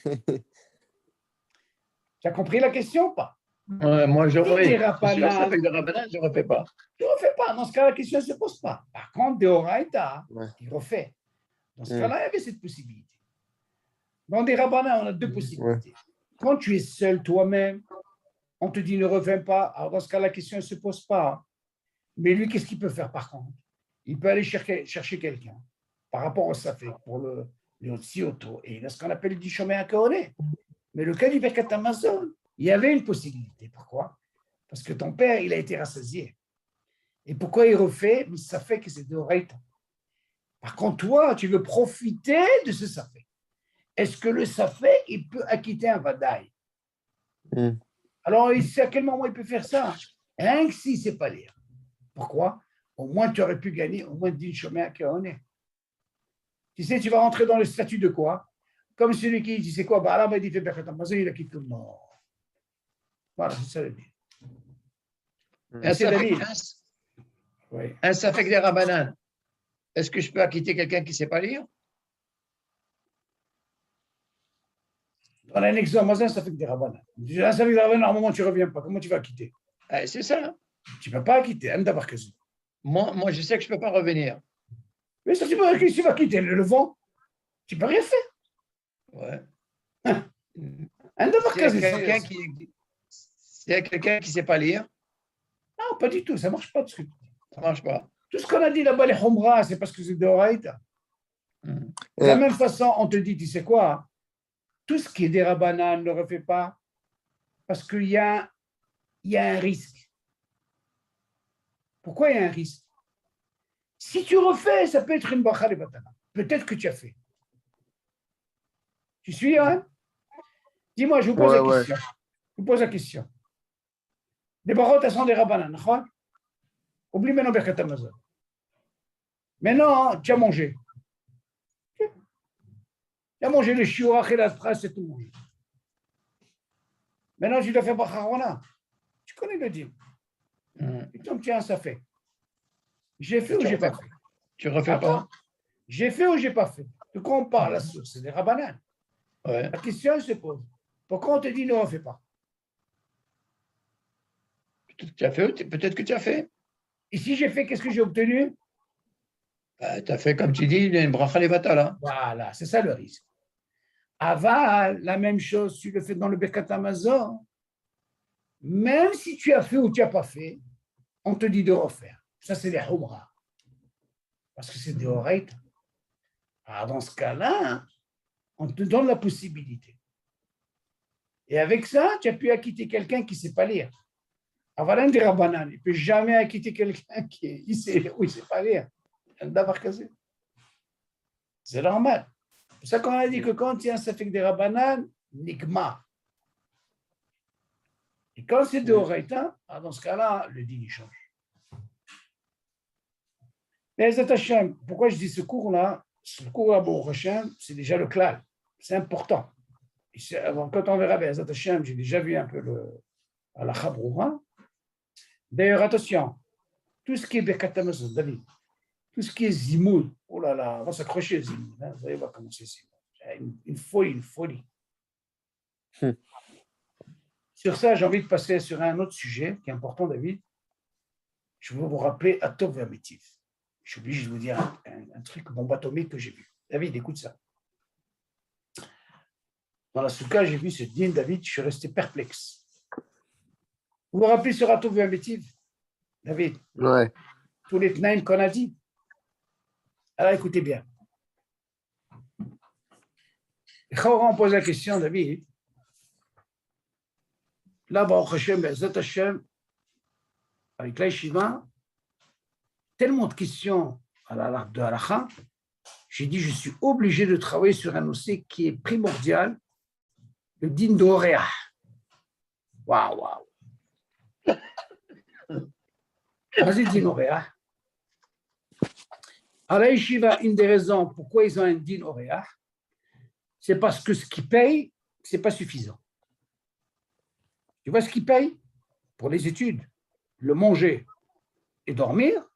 S1: Tu as compris la question ou pas?
S2: Ouais, moi, j'aurais.
S1: Si le
S2: Safek de Rabbanan, je ne refais pas.
S1: Tu ne refais pas. Dans ce cas, la question ne se pose pas. Par contre, de Horaïta, il refait. Dans ce cas-là, il y avait cette possibilité. Dans des rabbinats, on a deux possibilités. Quand tu es seul toi-même, on te dit ne reviens pas. Alors dans ce cas, la question ne se pose pas. Mais lui, qu'est-ce qu'il peut faire par contre? Il peut aller chercher quelqu'un par rapport au Safek pour le Sioto. Et il a ce qu'on appelle du chemin à Kaoré. Mais le cas du Birkat Amazon, il y avait une possibilité. Pourquoi? Parce que ton père, il a été rassasié. Et pourquoi il refait? Mais ça fait que c'est de Horaïta. Par contre, toi, tu veux profiter de ce Safek. Est-ce que le Safek, il peut acquitter un Vadaï? Alors, il sait à quel moment il peut faire ça. Rien que s'il ne sait pas lire. Pourquoi? Au moins, tu aurais pu gagner au moins 10 chômeurs qui en est. Tu sais, tu vas rentrer dans le statut de quoi? Comme celui qui dit, c'est quoi? Bah, là, il fait Birkat Hamazon, il a quitté tout le monde. Voilà, c'est ça le dit.
S2: Un safek des Rabbanan. Est-ce que je peux acquitter quelqu'un qui ne sait pas lire?
S1: On a un exemple, un safek des Rabbanan. Un safek des Rabbanan, à un moment, tu ne reviens pas. Comment tu vas quitter?
S2: C'est ça.
S1: Tu ne peux pas quitter.
S2: Moi, je sais que je ne peux pas revenir.
S1: Mais ça, tu vas quitter le vent. Tu ne peux rien faire.
S2: Ouais.
S1: C'est
S2: quelqu'un qui ne sait pas lire.
S1: Non, pas du tout. Ça ne marche pas.
S2: Ça ne marche pas.
S1: Tout ce qu'on a dit là-bas, les Humra, c'est parce que c'est de Horaïta. De la même façon, on te dit, tu sais quoi? Tout ce qui est des Rabbanan, ne le refais pas parce qu'il y a un risque. Pourquoi il y a un risque? Si tu refais, ça peut être une bracha de batana. Peut-être que tu as fait. Tu suis, hein? Dis-moi, je vous pose la question. Je vous pose la question. Les barot, elles sont des Rabbanan, d'accord? Oublie maintenant Birkat Hamazon. Maintenant, tu as mangé. Tu as mangé le shiurach et la trace, c'est tout mangé. Maintenant, tu dois faire Bacharona. Tu connais le dîme. Et comme tiens, ça fait. J'ai fait ou j'ai pas fait?
S2: Tu refais pas?
S1: J'ai fait ou j'ai pas fait? De quoi on parle, la source? C'est des Rabbanan.
S2: Ouais.
S1: La question se pose. Pourquoi on te dit ne refais pas?
S2: Peut-être que tu as fait.
S1: Et si j'ai fait, qu'est-ce que j'ai obtenu?
S2: Tu as fait, comme tu dis, une bracha levata, là.
S1: Voilà, c'est ça le risque. Aval, la même chose, tu le fais dans le Birkat Hamazon. Même si tu as fait ou tu n'as pas fait, on te dit de refaire. Ça, c'est les Humra. Parce que c'est des oreilles. Alors, dans ce cas-là, on te donne la possibilité. Et avec ça, tu as pu acquitter quelqu'un qui ne sait pas lire. Avalan des Rabbanan, il ne peut jamais acquitter quelqu'un qui sait pas lire. C'est normal. C'est pour ça qu'on a dit que quand il y a un safek des Rabbanan, Nigma. Et quand c'est de Horaïta, dans ce cas-là, le din il change. Mais Hashem, pourquoi je dis ce cours-là? Ce cours-là, bon, c'est déjà le klal. C'est important. Quand on verra Be'ezat Hashem, j'ai déjà vu un peu à la Chabroura. D'ailleurs, attention, tout ce qui est Birkat Hamazon, David, tout ce qui est Zimoud, oh là là, on va s'accrocher Zimoud. Hein, vous allez voir comment c'est Zimoud. Une folie. Sur ça, j'ai envie de passer sur un autre sujet qui est important, David. Je veux vous rappeler Atov Vermitiv. Je suis obligé de vous dire un truc bombe atomique que j'ai vu. David, écoute ça. Dans la souka, j'ai vu ce din, David, je suis resté perplexe. Vous vous rappelez sur Atov Vermitiv, David?
S3: Ouais.
S1: Tous les tnaïm qu'on a dit. Alors écoutez bien. Et quand on pose la question, David, là, Baruch Hashem, Be'ezat Hashem, avec l'Aïshiva, tellement de questions de halakha, j'ai dit, je suis obligé de travailler sur un dossier qui est primordial, le din d'Oréa. Waouh. Vas-y, din Oréa. À la Yeshiva, une des raisons pourquoi ils ont un din Oréa, c'est parce que ce qu'ils payent, ce n'est pas suffisant. Tu vois ce qu'ils payent pour les études, le manger et dormir,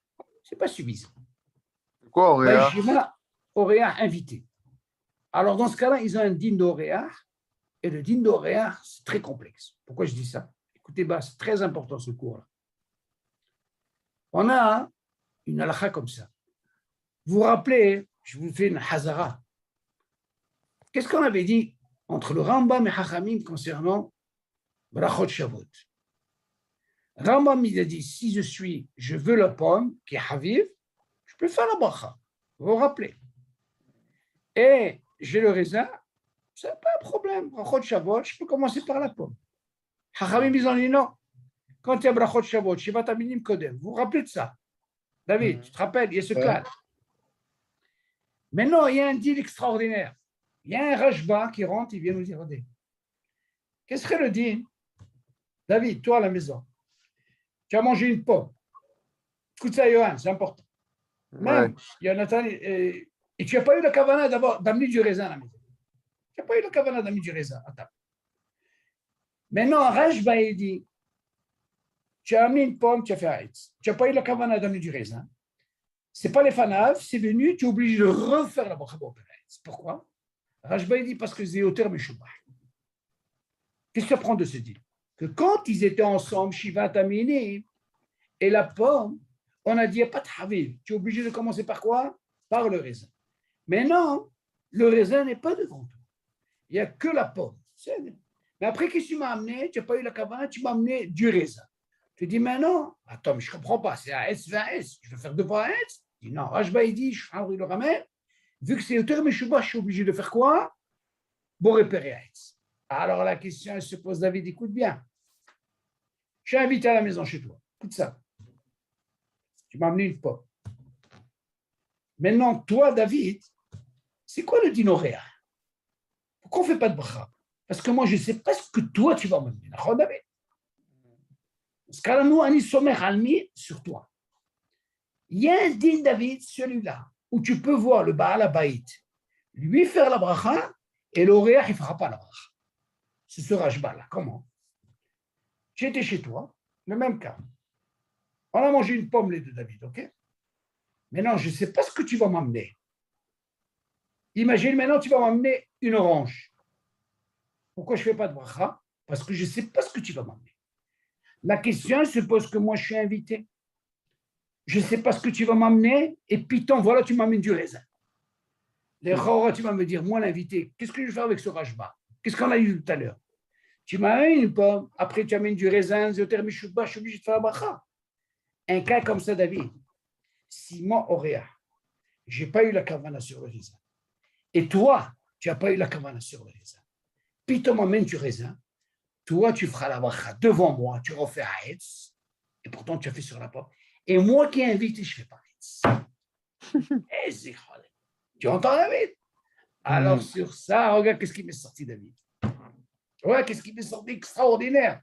S1: ce n'est pas suffisant.
S3: Quoi, Oréa?
S1: La Yeshiva, Oréa invité. Alors, dans ce cas-là, ils ont un din d'Oréa, et le din d'Oréa, c'est très complexe. Pourquoi je dis ça? Écoutez, c'est très important ce cours-là. On a une halakha comme ça. Vous vous rappelez, je vous fais une hazara. Qu'est-ce qu'on avait dit entre le Rambam et Chachamim concernant Brachot Shavuot? Rambam, il a dit, si je veux la pomme, qui est Haviv, je peux faire la bracha. Vous vous rappelez? Et j'ai le raisin, ce n'est pas un problème. Brachot Shavuot, je peux commencer par la pomme. Chachamim, ils ont dit non. Quand il y a Brachot Shavuot, Shivat Aminim Kodem, vous vous rappelez de ça? David, tu te rappelles, il y a ce cas. Maintenant, il y a un deal extraordinaire. Il y a un Rashba qui rentre, il vient nous dire, regardez, qu'est-ce que serait le deal David, toi à la maison, tu as mangé une pomme. Écoute ça, Johan, c'est important. Même, Jonathan, et tu n'as pas eu la kavana d'amener du raisin à la maison. Tu n'as pas eu la kavana d'amener du raisin à table. Maintenant, Rajba, il dit, tu as amené une pomme, tu as fait Haïtz. Tu n'as pas eu la kavana d'amener du raisin. Ce n'est pas les fanav, c'est venu, tu es obligé de refaire la bracha Haïtz. Pourquoi? Rajba, il dit, parce que c'est auteur Meshubah. Qu'est-ce que tu apprends de ce dit? Que quand ils étaient ensemble, Shiva Tamini, et la pomme, on a dit, il n'y a pas de haviv. Tu es obligé de commencer par quoi? Par le raisin. Mais non, le raisin n'est pas devant toi. Il n'y a que la pomme. Mais après, qu'est-ce que tu m'as amené? Tu n'as pas eu la kavana, tu m'as amené du raisin. Tu dis, mais non, attends, mais je ne comprends pas, c'est un S, 20 S. Tu veux faire deux fois un S? Il dit, non, Rajba, il dit, je le ramène. Vu que c'est auteur Meshubah, je suis obligé de faire quoi? Bon, repérer un S. Alors la question, elle se pose, David, écoute bien. Je suis invité à la maison chez toi. Écoute ça. Tu m'as amené une pomme. Maintenant, toi, David, c'est quoi le dinoréa? Pourquoi on ne fait pas de bracha? Parce que moi, je ne sais pas ce que toi, tu vas m'amener. D'accord, David? Parce que nous, on est sommaire almi sur toi. Il y a un din, David, celui-là, où tu peux voir le Baal Abaït, lui faire la bracha, et l'oréa, il ne fera pas la bracha. C'est ce rajba-là. Comment? J'étais chez toi, le même cas. On a mangé une pomme, les deux, David, ok? Maintenant, je ne sais pas ce que tu vas m'amener. Imagine, maintenant, tu vas m'amener une orange. Pourquoi je ne fais pas de bracha? Parce que je ne sais pas ce que tu vas m'amener. La question se pose que moi, je suis invité. Je ne sais pas ce que tu vas m'amener, et puis, voilà, tu m'amènes du raisin. Les chora, tu vas me dire, moi, l'invité, qu'est-ce que je vais faire avec ce rajba? Qu'est-ce qu'on a eu tout à l'heure? Tu m'amènes une pomme, après tu amènes du raisin, Zéoter Meshubah, je suis obligé de faire la bracha. Un cas comme ça, David, si moi, Oréa, je n'ai pas eu la kavana sur le raisin, et toi, tu n'as pas eu la kavana sur le raisin, puis tu m'amènes du raisin, toi, tu feras la bracha devant moi, tu refais Haïtz, et pourtant tu as fait sur la pomme. Et moi qui ai invité, je ne fais pas Haïtz. Tu entends, David? Alors sur ça, regarde qu'est-ce qui m'est sorti, David. Ouais, qu'est-ce qui m'est sorti extraordinaire.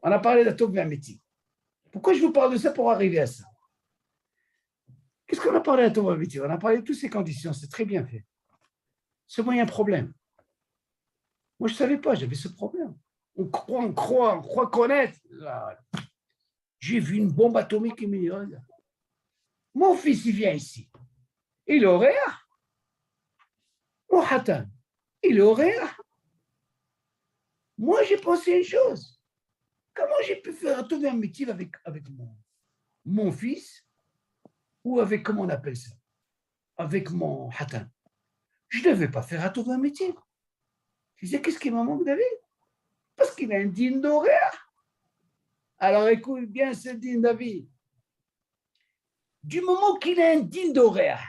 S1: On a parlé d'Atov Vermeti. Pourquoi je vous parle de ça pour arriver à ça? Qu'est-ce qu'on a parlé d'Atov Vermeti? On a parlé de toutes ces conditions, c'est très bien fait. Seulement, il y a un problème. Moi, je ne savais pas, j'avais ce problème. On croit connaître. J'ai vu une bombe atomique qui me dit, regarde. Mon fils, il vient ici. Il est Oréa. Mon Hatan, il est Oréa. Moi, j'ai pensé une chose. Comment j'ai pu faire un taux permittif avec mon fils ou avec, comment on appelle ça, avec mon Hatan? Je ne devais pas faire un taux permittif. Je disais, qu'est-ce qui me manque, David? Parce qu'il a un din d'Oréa. Alors, écoute bien ce din, David. Du moment qu'il a un din d'Oréa,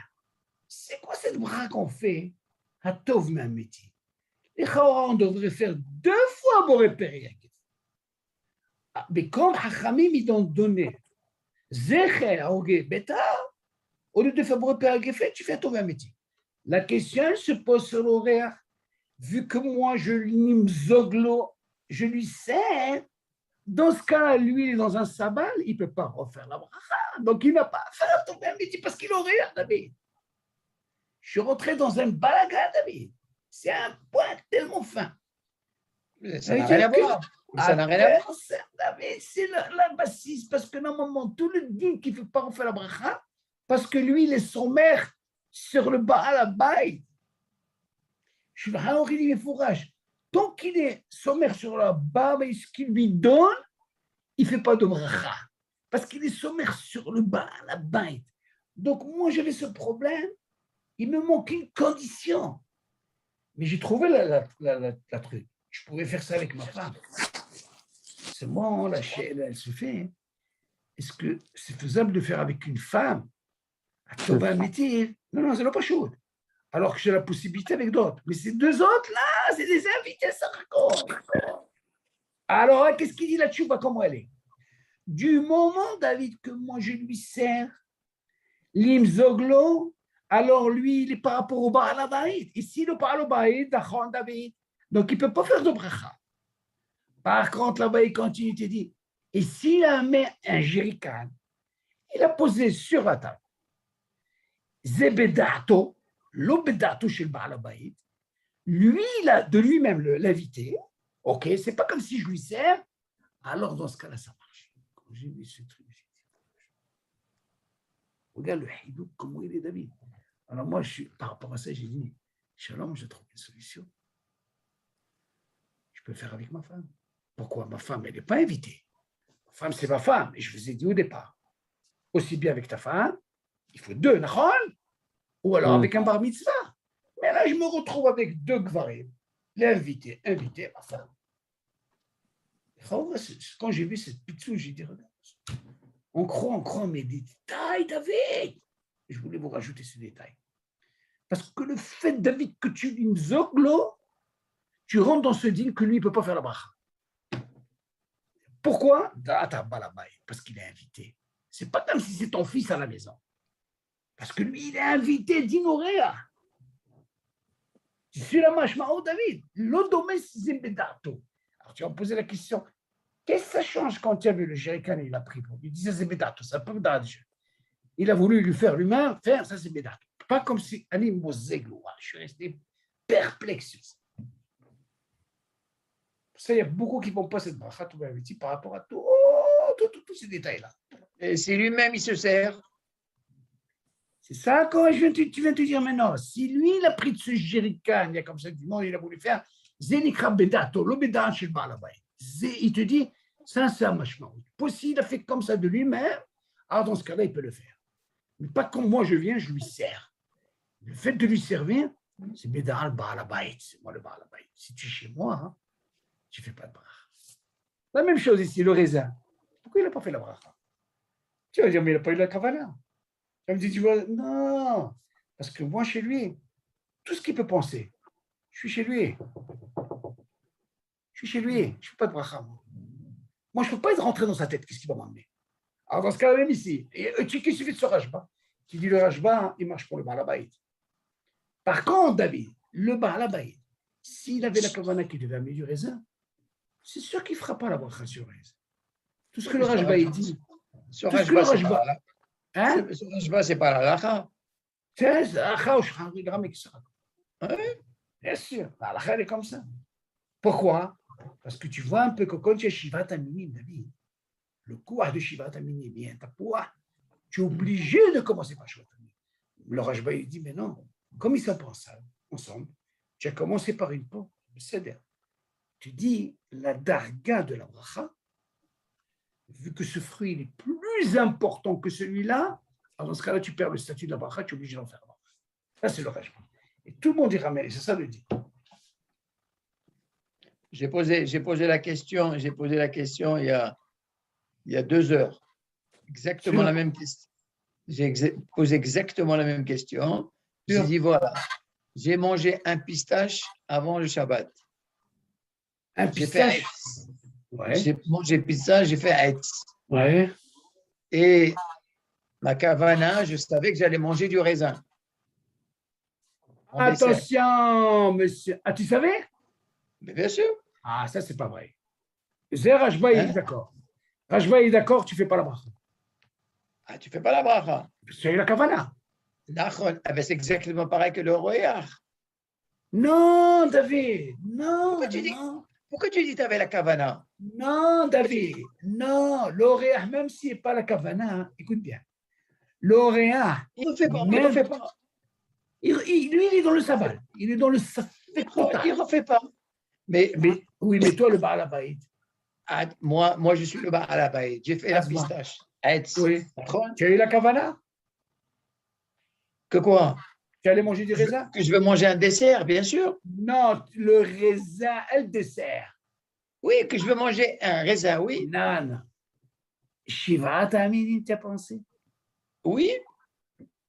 S1: c'est quoi cette bras qu'on fait à Tov Mamiti? Les Chaora, on devrait faire 2 fois Boré Periak. Mais comme Hachamim, ils ont donné Zecher Aogé Beta, au lieu de faire Boré Periak, tu fais Tov Mamiti. La question se pose sur l'Oréa. Vu que moi, je lui sers, dans ce cas-là, lui, il est dans un sabal, il ne peut pas refaire la bracha. Donc, il n'a pas à faire Tov Mamiti parce qu'il aurait, David. Je suis rentré dans un balaga, David. C'est un point tellement fin.
S2: Ça n'a rien à voir. Ça n'a rien à voir.
S1: David, c'est la bassiste, parce que normalement, tout le din qui ne fait pas refaire la bracha, parce que lui, il est son mère sur le Baal Abayit. Je vais alors il est fourrage. Tant qu'il est sommaire sur la Baal, ce qu'il lui donne, il ne fait pas de bracha. Parce qu'il est sommaire sur le Baal Abayit. Donc, moi, j'avais ce problème. Il me manquait une condition. Mais j'ai trouvé la truc. Je pouvais faire ça avec ma femme. Seulement, la chaîne, elle se fait. Est-ce que c'est faisable de faire avec une femme? Un métier? Non, c'est pas chaud. Alors que j'ai la possibilité avec d'autres. Mais ces 2 autres-là, c'est des invités, ça raconte. Alors, qu'est-ce qu'il dit la tchouba, comment elle est? Du moment, David, que moi je lui sers l'imzoglo, alors lui, il est par rapport au Baal Abayit. Ici, le Baal Abayit, David, donc il ne peut pas faire de bracha. Par contre, là-bas, il continue, il te dit, et s'il a mis un jerrycan, il a posé sur la table, Zebedato, l'obedato chez le Baal Habayit, lui, de lui-même l'invité, ok, c'est pas comme si je lui sers, alors dans ce cas-là, ça marche. Quand j'ai vu ce truc, j'ai dit, regarde le hidouk, comment il est David. Alors moi, par rapport à ça, j'ai dit, Shalom, j'ai trouvé une solution. Je peux faire avec ma femme. Pourquoi? Ma femme, elle n'est pas invitée. Ma femme, c'est ma femme. Et je vous ai dit au départ, aussi bien avec ta femme, il faut deux, Nahon, ou alors avec un bar mitzvah. Mais là, je me retrouve avec deux gvarim, l'invité, invité, ma femme. Quand j'ai vu cette pizza, j'ai dit, regarde, on croit, mais des détails, David. Je voulais vous rajouter ce détail. Parce que le fait, David, que tu dis zoglo, tu rentres dans ce deal que lui, il ne peut pas faire la bracha. Pourquoi? Parce qu'il est invité. Ce n'est pas comme si c'est ton fils à la maison. Parce que lui, il est invité d'Inoréa. Tu suis la mashmao, David. L'odomé zebedato. Alors, tu vas me poser la question, qu'est-ce que ça change quand tu as vu le jerrycan et il a pris pour lui? Il disait zebedato, ça peut d'âge. Il a voulu lui faire l'humain, faire ça, zebedato. Pas comme si Ani Moseglo. Je suis resté perplexe sur ça. Ça, il y a beaucoup qui ne font pas cette bracha par rapport à tous ces détails-là.
S2: Et si lui-même, il se sert.
S1: C'est ça quand tu viens de te dire maintenant. Si lui, il a pris de ce jerrycan, il y a comme ça du monde, il a voulu faire Zenikra Bedato, l'Obedan chez le Baal Habayit. Il te dit, ça, c'est un machement. S'il a fait comme ça de lui-même, alors dans ce cas-là, il peut le faire. Mais pas comme moi, je viens, je lui sers. Le fait de lui servir, c'est Bedan le Baal Habayit. C'est moi le Baal Habayit. Si tu es chez moi, hein, tu ne fais pas de bracha. La même chose ici, le raisin. Pourquoi il n'a pas fait la bracha? Tu vas dire, mais il n'a pas eu la kavana. Tu me dis, tu vois, non, parce que moi, chez lui, tout ce qu'il peut penser, je suis chez lui. Je ne fais pas de bracha. Moi, je ne peux pas être rentré dans sa tête, qu'est-ce qu'il va m'emmener? Alors, dans ce cas-là, même ici, il suffit de ce rajba. Tu dis, le rajba, il marche pour le Baal Habayit. Par contre, David, le Baal Habayit, s'il avait la kavana qui devait amener du raisin, c'est sûr qu'il ne fera pas la bracha sur raisin. Tout ce que le rajba dit.
S2: Ce rajba, c'est pas la lacha.
S1: C'est la lacha ou shcharigram et kisra. Bien sûr, la lacha, elle est comme ça. Pourquoi? Parce que tu vois un peu que quand tu es Shivat Aminim, David, le courage de Shivat Aminim vient ta poids, tu es obligé de commencer par Shivat Aminim. Le rajba, il dit, mais non, comme ils sont ensemble, tu as commencé par une peau, c'est-à-dire, tu dis la darga de la bracha, vu que ce fruit il est plus important que celui-là, alors dans ce cas-là, tu perds le statut de la bracha, tu es obligé d'en faire la bracha. Ça, c'est le rajba. Et tout le monde dira, mais c'est ça le dit.
S2: J'ai posé la question il y a 2 heures. Exactement la même question. J'ai posé exactement la même question. J'ai dit, voilà, j'ai mangé un pistache avant le Shabbat.
S1: Un pistache?
S2: Ouais. J'ai mangé pistache, j'ai fait Haïtz.
S1: Ouais.
S2: Et ma kavana, je savais que j'allais manger du raisin.
S1: Attention, monsieur. Ah, tu savais?
S2: Mais bien sûr.
S1: Ah, ça, c'est pas vrai. Rajba est d'accord. Rajba est d'accord, tu ne fais pas la bracha.
S2: Ah, tu ne fais pas la bracha.
S1: C'est la kavana.
S2: C'est exactement pareil que le royach.
S1: Non, David. Non.
S2: Pourquoi tu dis que tu avais la kavana?
S1: Non, David. Non, l'oréa, même s'il n'est pas la kavana, écoute bien. L'oréa.
S2: Il ne refait pas.
S1: Lui, il est dans le sabbat. Il est dans le safek total.
S2: Il ne refait pas. Mais
S1: toi, le Baal Habayit.
S2: Moi, je suis le Baal Habayit. J'ai fait la pistache.
S1: Oui. Tu as eu la kavana?
S2: Que quoi?
S1: Tu allais manger du raisin?
S2: Que je veux manger un dessert, bien sûr.
S1: Non, le raisin et le dessert.
S2: Oui, que je veux manger un raisin, oui.
S1: Non. Shivat Aminim, tu as pensé?
S2: Oui.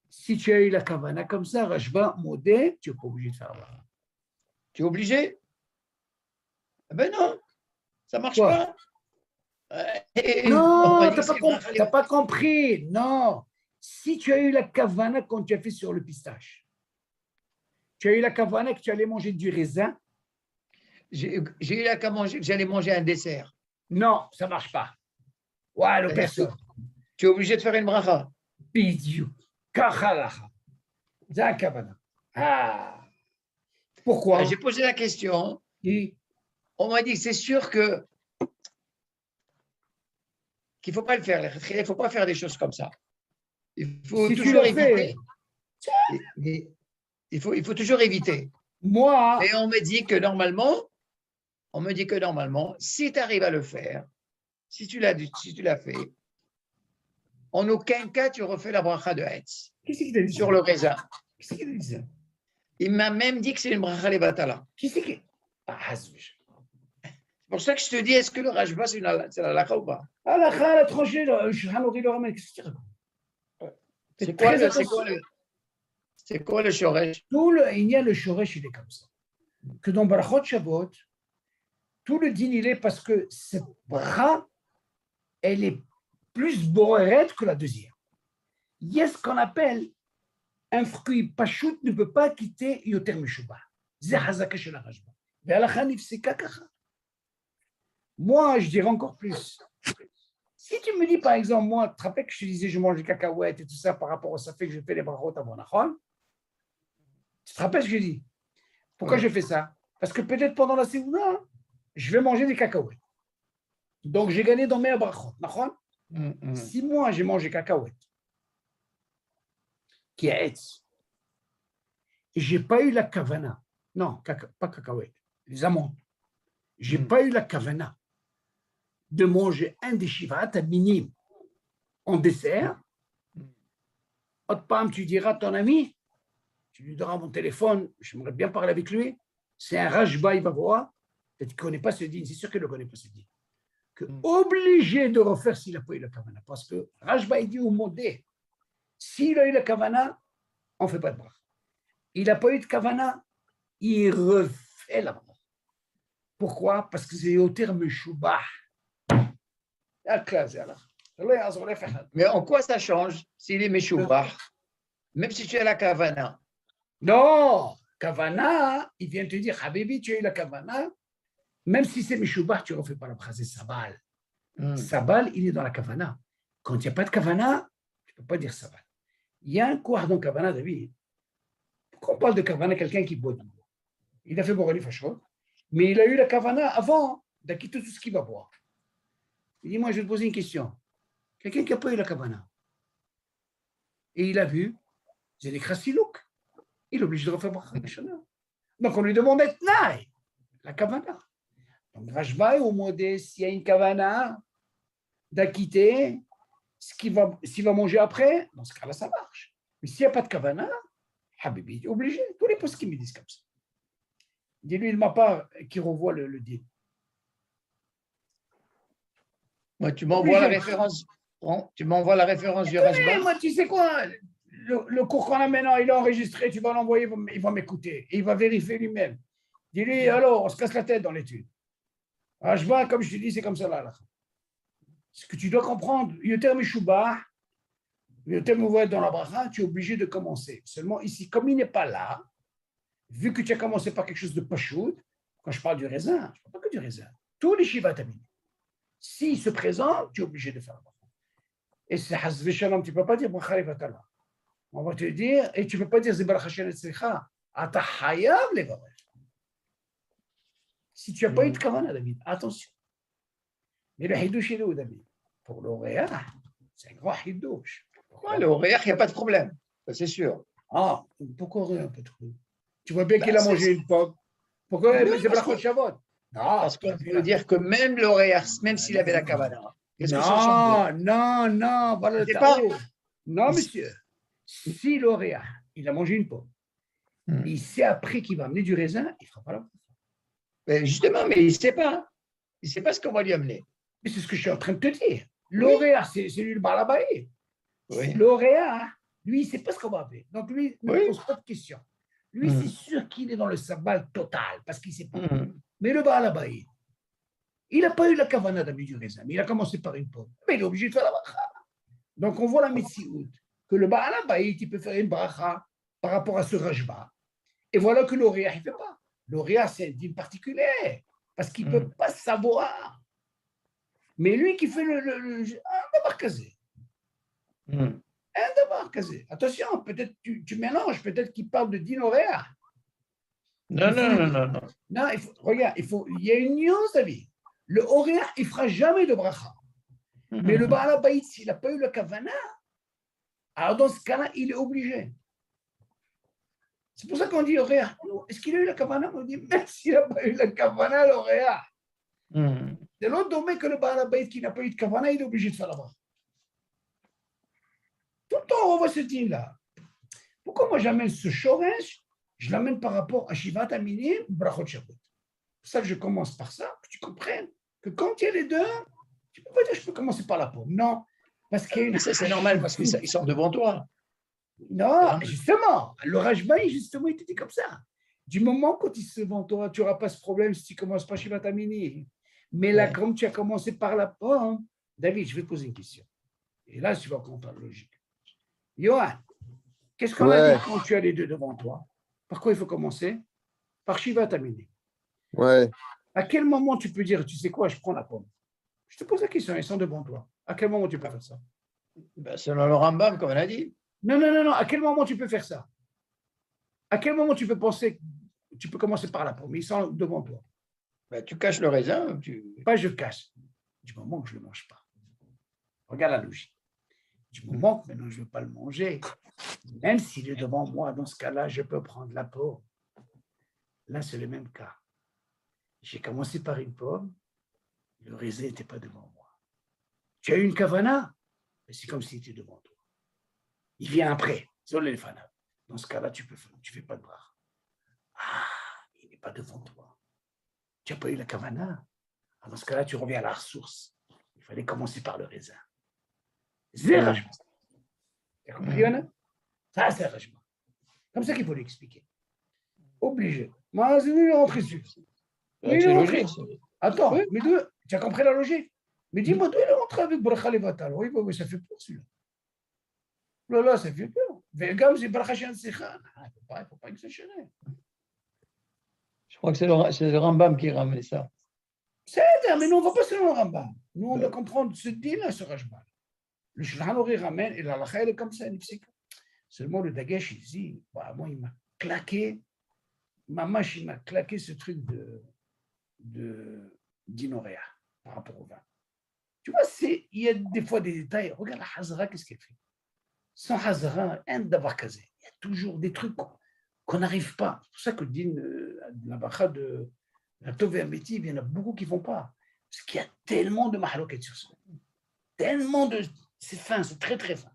S1: Si tu as eu la kavana comme ça, Rajba, modé, tu n'es pas obligé de faire ça.
S2: Tu es obligé? Ben non, ça ne marche pas.
S1: Non, tu n'as pas compris. Non. Si tu as eu la kavana quand tu as fait sur le pistache, tu as eu la kavana que tu allais manger du raisin.
S2: j'ai eu là qu'à manger, que j'allais manger un dessert.
S1: Non, ça ne marche pas. Ouais, le personne.
S2: Tu es obligé de faire une bracha.
S1: Bidiou. Kachalacha. Zakavana. Ah. Pourquoi?
S2: J'ai posé la question.
S1: Et
S2: On m'a dit que c'est sûr qu'il ne faut pas le faire. Il ne faut pas faire des choses comme ça. Il faut
S1: si tu
S2: toujours
S1: le
S2: éviter.
S1: fais,
S2: Il faut toujours éviter.
S1: moi,
S2: Et on me dit que normalement, si tu arrives à le faire, si tu l'as fait, en aucun cas tu refais la bracha de Hetz
S1: qu'est-ce qui t'a dit
S2: sur
S1: ça?
S2: le raisin.
S1: Qu'est-ce qui t'a dit ça?
S2: Il m'a même dit que c'est une bracha levatala.
S1: Qui c'est qui? Ah, hasbish.
S2: C'est pour ça que je te dis, est-ce que le rajba, c'est la halakha ou pas?
S1: Ah, la khala a tranché, le Shulchan le ramène. Qu'est-ce que tu racontes?
S2: C'est quoi le shoresh?
S1: Tout le Inyan, le Shoresh, il est comme ça. Que dans Barachot Shavuot, tout le din, il est parce que cette bracha, elle est plus borérette que la deuxième. Il y a ce qu'on appelle un fruit pachout ne peut pas quitter Yoter Meshubah. C'est Hazaka chez la Rajba. Mais Alakha Nifseka Kacha. Moi, je dirais encore plus. Si tu me dis, par exemple, moi, tu te rappelles que je te disais, je mange des cacahuètes et tout ça par rapport au fait que je fais les brachot à Bonachon, tu te rappelles ce que je dis? Pourquoi je fais ça? Parce que peut-être pendant la séoula, je vais manger des cacahuètes. Donc, j'ai gagné dans mes brachot. Si moi, j'ai mangé cacahuètes, qui est Etz, et je n'ai pas eu la kavana, non, pas cacahuètes, les amandes, je n'ai pas eu la kavana de manger un des shivat à minime en dessert, autre part, tu diras à ton ami, tu lui donneras mon téléphone, j'aimerais bien parler avec lui, c'est un rajba, il va voir, peut-être qu'il ne connaît pas ce din, c'est sûr qu'il ne connaît pas ce din, que obligé de refaire s'il n'a pas eu la kavana, parce que rajba, il dit au modé, s'il a eu la kavana, on ne fait pas de bracha. Il n'a pas eu de kavana, il refait la bracha. Pourquoi? Parce que c'est au terme shubah.
S2: Mais en quoi ça change s'il est Meshubah, même si tu as la kavana?
S1: Non, kavana, il vient te dire, Habibi, tu as eu la kavana, même si c'est Meshubah, tu ne refais pas la bracha, c'est sabal. Sabal, il est dans la kavana. Quand il n'y a pas de kavana, tu ne peux pas dire sabal. Il y a un couard dans kavana, David. Pourquoi on parle de kavana, quelqu'un qui boit de l'eau? Il a fait boire les fachot, mais il a eu la kavana avant d'acquitter tout ce qu'il va boire. Il dit, moi, je vais te poser une question. Quelqu'un qui n'a pas eu la kavana, et il a vu, j'ai des krassilouk, il est obligé de refaire bracha b'shana. Donc, on lui demande maintenant la kavana. Donc, Rajba est au modé, s'il y a une kavana, d'acquitter s'il va manger après, dans ce cas-là, ça marche. Mais s'il n'y a pas de kavana, Habibi, il est obligé. Tous les postes qui me disent comme ça. Dis-lui de ma part qui revoit le deal.
S2: Moi, tu m'envoies la référence. Tu m'envoies la référence du Rajba.
S1: Moi, tu sais quoi? Le cours qu'on a maintenant, il est enregistré, tu vas l'envoyer, il va m'écouter. Et il va vérifier lui-même. Dis-lui, alors, on se casse la tête dans l'étude. Rajba, comme je te dis, c'est comme ça là. Ce que tu dois comprendre, Yoter Meshubah, Yoter Mouvad dans la bracha, tu es obligé de commencer. Seulement ici, comme il n'est pas là, vu que tu as commencé par quelque chose de pachoud, quand je parle du raisin, je ne parle pas que du raisin, tous les shivatamines, s'ils se présentent, tu es obligé de faire la bracha. Et c'est Hazve Shalom, tu ne peux pas dire bracha levatala. On va te dire, et tu ne peux pas dire Zibarach Hashem Etzlecha, Ata Hayav Levarech. Si tu n'as pas eu de kavana, David, attention. Mais le hidouche, il est où, David? Pour l'oréa, c'est un grand hidouche.
S2: Ouais, le oréach, il n'y a pas de problème, c'est sûr.
S1: Ah, pourquoi rien, pas trop? Tu vois bien qu'il a mangé une pomme. Pourquoi c'est Brachot Shavot? Non,
S2: parce qu'on veut dire que même l'oréach, même s'il avait la kavana, qu'est-ce que ça change?
S1: Non, voilà le tarot. Non, monsieur. Si l'oréach, il a mangé une pomme, il sait après qu'il va amener du raisin, il ne fera pas la pomme.
S2: Mais justement, mais il ne sait pas. Il ne sait pas ce qu'on va lui amener.
S1: Mais c'est ce que je suis en train de te dire. L'oréach, c'est lui le balabaï.
S2: Oui.
S1: L'oréach, lui, il ne sait pas ce qu'on va appeler. Donc, lui, ne pose pas de questions. Lui, c'est sûr qu'il est dans le sabbat total, parce qu'il ne sait pas. Mais le balabaï, il n'a pas eu la kavana d'amener du raisin, mais il a commencé par une pomme. Mais il est obligé de faire la bracha. Donc, on voit la Metsiout, que le balabaï, il peut faire une bracha par rapport à ce rajba. Et voilà que l'oréach, il ne fait pas. L'Oréa, c'est un din particulier, parce qu'il ne peut pas savoir. Mais lui qui fait un davar kazé. Un davar kazé. Attention, peut-être tu mélanges, peut-être qu'il parle de din Oréa.
S2: Non.
S1: Non, regarde, il y a une nuance, David. Le Oréa, il ne fera jamais de bracha. Mais le Baal Habayit, s'il n'a pas eu le kavana, alors dans ce cas-là, il est obligé. C'est pour ça qu'on dit Oréa. Est-ce qu'il a eu le kavana? On dit, même s'il n'a pas eu le kavana, l'Oréa. C'est l'autre domaine que le Baal Habayit qui n'a pas eu de kavana, il est obligé de faire la bracha. Tout le temps, on voit ce dîme-là. Pourquoi moi j'amène ce shoresh? Je l'amène par rapport à Shivat Aminim, Brachot Shabbat. C'est pour ça que je commence par ça, que tu comprennes que quand il y a les deux, tu ne peux pas dire je peux commencer par la paume. Non, parce qu'il y a une...
S2: Ça, c'est normal, parce qu'ils sont devant toi.
S1: Non, justement, le Rajbaï, justement, il te dit comme ça. Du moment quand il se devant toi, tu n'auras pas ce problème si tu commences par Shivat Aminim. Mais là, comme tu as commencé par la paume, David, je vais te poser une question. Et là, tu vas comprendre la logique. Yohan, qu'est-ce qu'on a dit quand tu as les deux devant toi? Par quoi il faut commencer? Par Shivat Aminim.
S3: Ouais.
S1: À quel moment tu peux dire, tu sais quoi, je prends la pomme? Je te pose la question, ils sont devant toi. À quel moment tu peux faire ça?
S2: Ben, selon le Rambam, comme on a dit.
S1: Non. À quel moment tu peux faire ça? À quel moment tu peux penser, tu peux commencer par la pomme? Ils sont devant toi.
S2: Ben, tu caches le raisin.
S1: Pas je cache. Du moment que je ne le mange pas. Regarde la logique. Du moment que maintenant je ne veux pas le manger, même s'il est devant moi, dans ce cas-là, je peux prendre la pomme. Là, c'est le même cas. J'ai commencé par une pomme, le raisin n'était pas devant moi. Tu as eu une kavana, c'est comme s'il était devant toi. Il vient après, c'est le fana. Dans ce cas-là, tu ne fais pas de bras. Ah, il n'est pas devant toi. Tu n'as pas eu la kavana. Dans ce cas-là, tu reviens à la ressource. Il fallait commencer par le raisin. C'est rajma. Tu as compris, Yana? Ça, c'est rajma. Comme ça qu'il faut l'expliquer. Obligé. Moi, je vais rentrer dessus. Mais il est rentré. Attends, mais tu as compris la logique? Mais dis-moi, d'où il est rentré avec Bracha Levatal? Oui, ça fait peur celui-là. Là, ça fait peur. Vegam, c'est Bracha Shen Sikha. Il ne faut pas exagérer.
S2: Je crois que c'est le Rambam qui ramène ça.
S1: C'est mais nous, on ne va pas selon le Rambam. Nous, on doit comprendre ce deal-là, ce Rajbal. Le Shulchan Aruch ramène, et la halakha, elle est comme ça, elle est seulement le Dagesh, il dit, bah, moi, il m'a claqué, Mamash, il m'a claqué ce truc d'Inoréa par rapport au vin. Tu vois, il y a des fois des détails. Regarde la Hazara, qu'est-ce qu'elle fait? Sans Hazara, un d'avoir casé. Il y a toujours des trucs qu'on n'arrive pas. C'est pour ça que la Bacha de la Tov et Ameti, il y en a beaucoup qui ne font pas. Parce qu'il y a tellement de mahaloket sur ça. Tellement de. C'est fin, c'est très très fin.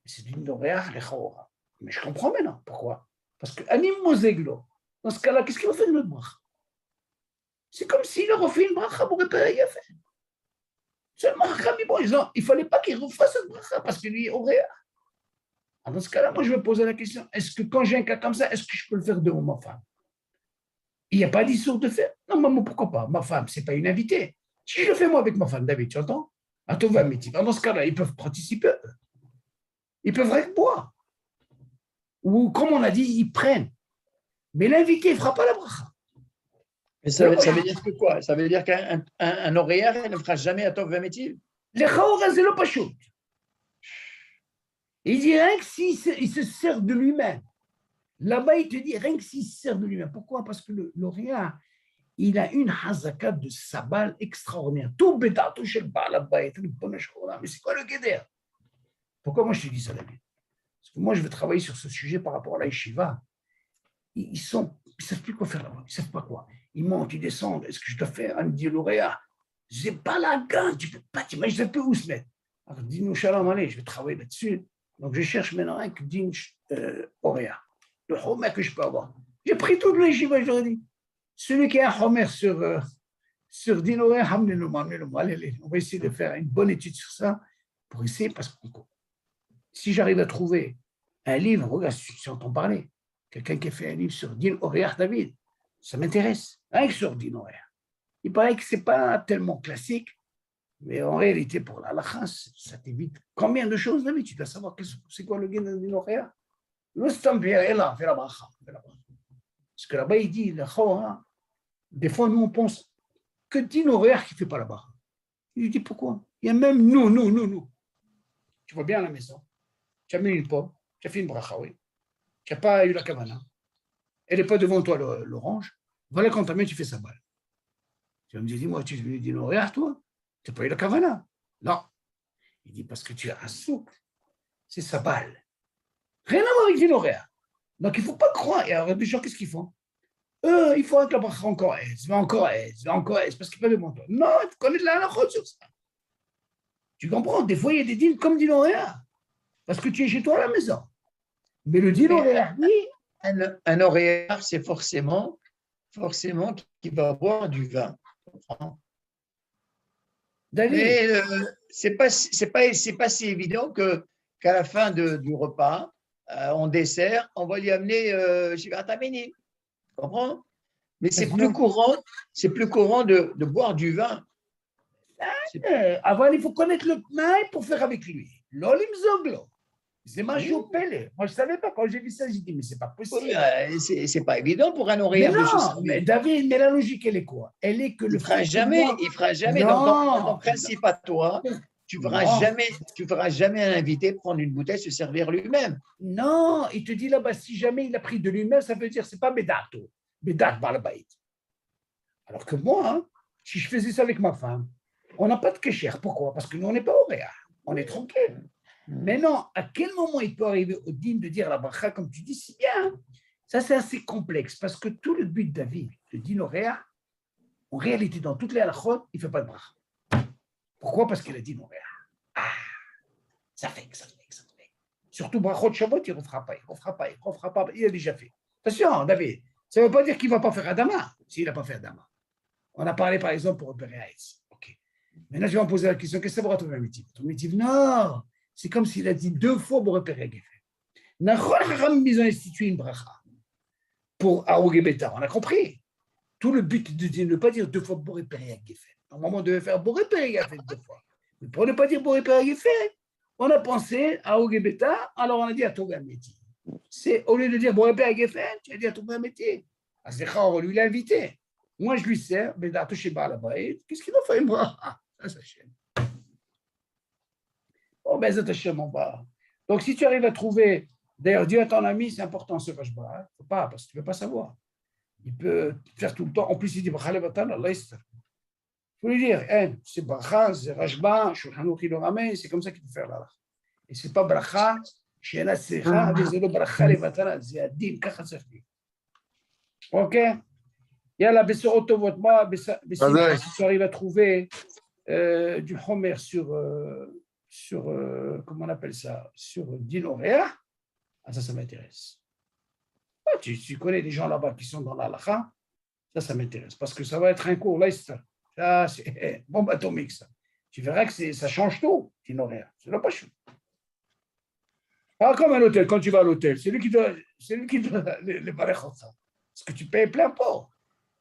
S1: C'est d'une Noréa, les Chaora. Mais je comprends maintenant. Pourquoi? Parce que Anim Moseglo, dans ce cas-là, qu'est-ce qu'il refait de notre bracha? C'est comme s'il a refait une bracha pour réparer Yafé. Seulement, bon, il ne fallait pas qu'il refasse cette bracha parce qu'il lui est Oréa. Dans ce cas-là, moi, je vais poser la question, est-ce que quand j'ai un cas comme ça, est-ce que je peux le faire devant ma femme? Il n'y a pas d'issue de faire. Non, maman, pourquoi pas? Ma femme, ce n'est pas une invitée. Si je le fais moi avec ma femme, David, tu entends? Dans ce cas-là, ils peuvent participer. Ils peuvent rien boire. Ou, comme on a dit, ils prennent. Mais l'invité ne fera pas la bracha.
S2: Mais ça veut dire que quoi? Ça veut dire qu'un Oréa ne fera jamais à Tov Vamétiv?
S1: Les Chaora, c'est le Pachout. Il dit rien que s'il se sert de lui-même. Là-bas, il te dit rien que s'il se sert de lui-même. Pourquoi? Parce que l'Oréa, il a une hazaka de sabal extraordinaire. Tout bédato chez le Baal Habayit, mais c'est quoi le guéder? Pourquoi moi je te dis ça, David? Parce que moi, je veux travailler sur ce sujet par rapport à la yeshiva. Ils ne savent plus quoi faire là-bas. Ils ne savent pas quoi. Ils montent, ils descendent. Est-ce que je dois faire un dit l'Oréa? Je n'ai pas la gagne. Tu ne peux pas t'imaginer un peu où se mettre. Alors, dis-nous, shalom, allez, je vais travailler là-dessus. Donc, je cherche maintenant un qui dit Oréa. Le homer que je peux avoir. J'ai pris tout de l'Yeshiva, je leur ai dit. Celui qui a un homer sur Din Oréa, allez, on va essayer de faire une bonne étude sur ça pour essayer, parce que si j'arrive à trouver un livre, regarde, si j'entends parler, quelqu'un qui a fait un livre sur Din Oréa David, ça m'intéresse, rien que sur Din Oréa. Il paraît que ce n'est pas tellement classique, mais en réalité, pour la halakha, ça t'évite combien de choses, David? Tu dois savoir c'est quoi le gain de Din Oréa. Le stampier est là, fais la bracha. Parce que là-bas, il dit, des fois, nous, on pense que din horaire qui ne fait pas la bracha. Il lui dit, pourquoi? Il y a même nous. Tu vois bien à la maison. Tu as mis une pomme, tu as fait une bracha, oui. Tu n'as pas eu la kavana. Elle n'est pas devant toi, l'orange. Voilà quand tu fais sa balle. Tu vas me dire, dis-moi, tu veux din horaire, toi? Tu n'as pas eu la kavana. Non. Il dit, parce que tu as un souk. C'est sa balle. Rien à voir avec din horaire. Donc, il ne faut pas croire. Et alors, des gens, qu'est-ce qu'ils font? Il faut que la bracha encore aise, encore aise, parce qu'il n'est pas devant toi. Non, il faut connaître la halachot sur ça. Tu comprends? Des fois, il y a des dînes comme din horaire, parce que tu es chez toi à la maison. Mais le din horaire, oui.
S2: Un horaire, c'est forcément qu'il va boire du vin.
S1: David.
S2: Mais c'est pas si évident qu'à la fin du repas, en dessert, on va lui amener Shivatamini. Tu comprends? Mais c'est plus courant de boire du vin.
S1: Avant, il faut connaître le tnaï pour faire avec lui. L'olim zoglo. C'est ma joupelle. Moi, je ne savais pas. Quand j'ai vu ça, j'ai dit, mais c'est pas possible.
S2: C'est pas évident pour un
S1: Mais
S2: horaire de se
S1: non,
S2: servir.
S1: mais David, mais la logique, elle est quoi? Elle est que le
S2: Il fera jamais.
S1: Non.
S2: Dans ton principe à toi, tu feras jamais un invité prendre une bouteille se servir lui-même.
S1: Non, il te dit là-bas, si jamais il a pris de lui-même, ça veut dire c'est pas Bédato. Bédat par le baït. Alors que moi, si je faisais ça avec ma femme, on n'a pas de kécher. Pourquoi? Parce que nous, on n'est pas horaire. On est tranquille. Mais non, à quel moment il peut arriver au dîme de dire la bracha, comme tu dis si bien? Ça, c'est assez complexe parce que tout le but de David, le dîme horaire, en réalité, dans toutes les halachot, il ne fait pas de bracha. Pourquoi? Parce qu'il a dit horaire. Ça fait. Surtout brachot Shabbat, il ne refera pas. Il a déjà fait. Attention, David, ça ne veut pas dire qu'il ne va pas faire Adama, s'il n'a pas fait Adama. On a parlé, par exemple, pour repérer Aïtz. OK. Maintenant, je vais me poser la question, qu'est-ce que ça va trouver un mitiv? Non, c'est comme s'il a dit 2 fois pour repérer Geffen. Ils ont institué une bracha pour Aoug Beta. On a compris. Tout le but de ne pas dire 2 fois pour repérer Geffen. Normalement, on devait faire pour repérer Geffen 2 fois. Mais pour ne pas dire pour repérer Geffen, on a pensé à Aoug Beta, alors on a dit à trouver un métier. C'est au lieu de dire pour repérer Geffen, tu as dit à trouver un métier. On lui l'a invité. Moi, je lui sers, mais touché par la baïd, qu'est-ce qu'il va faire une bracha? Ça chaîne. Oh, ben, ça chaîne, mon bas. Donc, si tu arrives à trouver, d'ailleurs, dis à ton ami, c'est important ce vachba, il ne faut pas, parce que tu ne peux pas savoir. Il peut faire tout le temps. En plus, il dit, Allah, il faut lui dire, c'est bracha, c'est rajba, shulchan le ramène, c'est comme ça qu'il faut faire là. Et ce n'est pas bracha, she'ena secha, c'est le bracha levatana, c'est adin, kacha tzerti. OK? Yalla, Bessorot Tovot, moi, si tu arrives à trouver du Homer sur comment on appelle ça, sur din horaire, ça m'intéresse. Tu connais des gens là-bas qui sont dans l'halakha, ça m'intéresse, parce que ça va être un cours, là, ça, c'est bombe atomique, ça. Tu verras que ça change tout, din horaire. C'est là pas chaud. Pas comme un hôtel, quand tu vas à l'hôtel, c'est lui qui doit les barechot, ça. Parce que tu payes plein pot.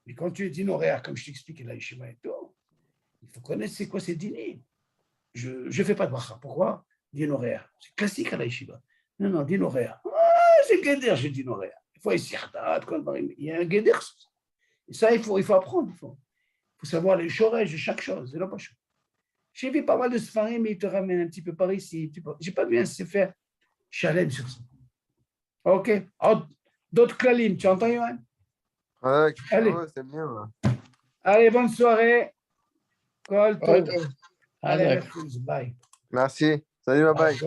S1: Mais quand tu es din horaire, comme je t'explique la yeshiva et tout, il faut connaître c'est quoi ces dîners. Je ne fais pas de bracha. Pourquoi? Din horaire. C'est classique à la yeshiva. Non, din horaire. C'est guéder, j'ai din horaire. Il faut essayer il y a un guéder. Et ça, il faut apprendre. Il faut savoir les chorèges de chaque chose. C'est là pas chaud. J'ai vu pas mal de sfarim, mais ils te ramènent un petit peu par ici. Je n'ai pas bien se faire chalem sur ça. OK. D'autres klalim, tu entends, Yohan?
S3: Allez, c'est bien.
S1: Allez, bonne soirée. Allez,
S2: Allez.
S1: bye.
S3: Merci. Salut, bye bye.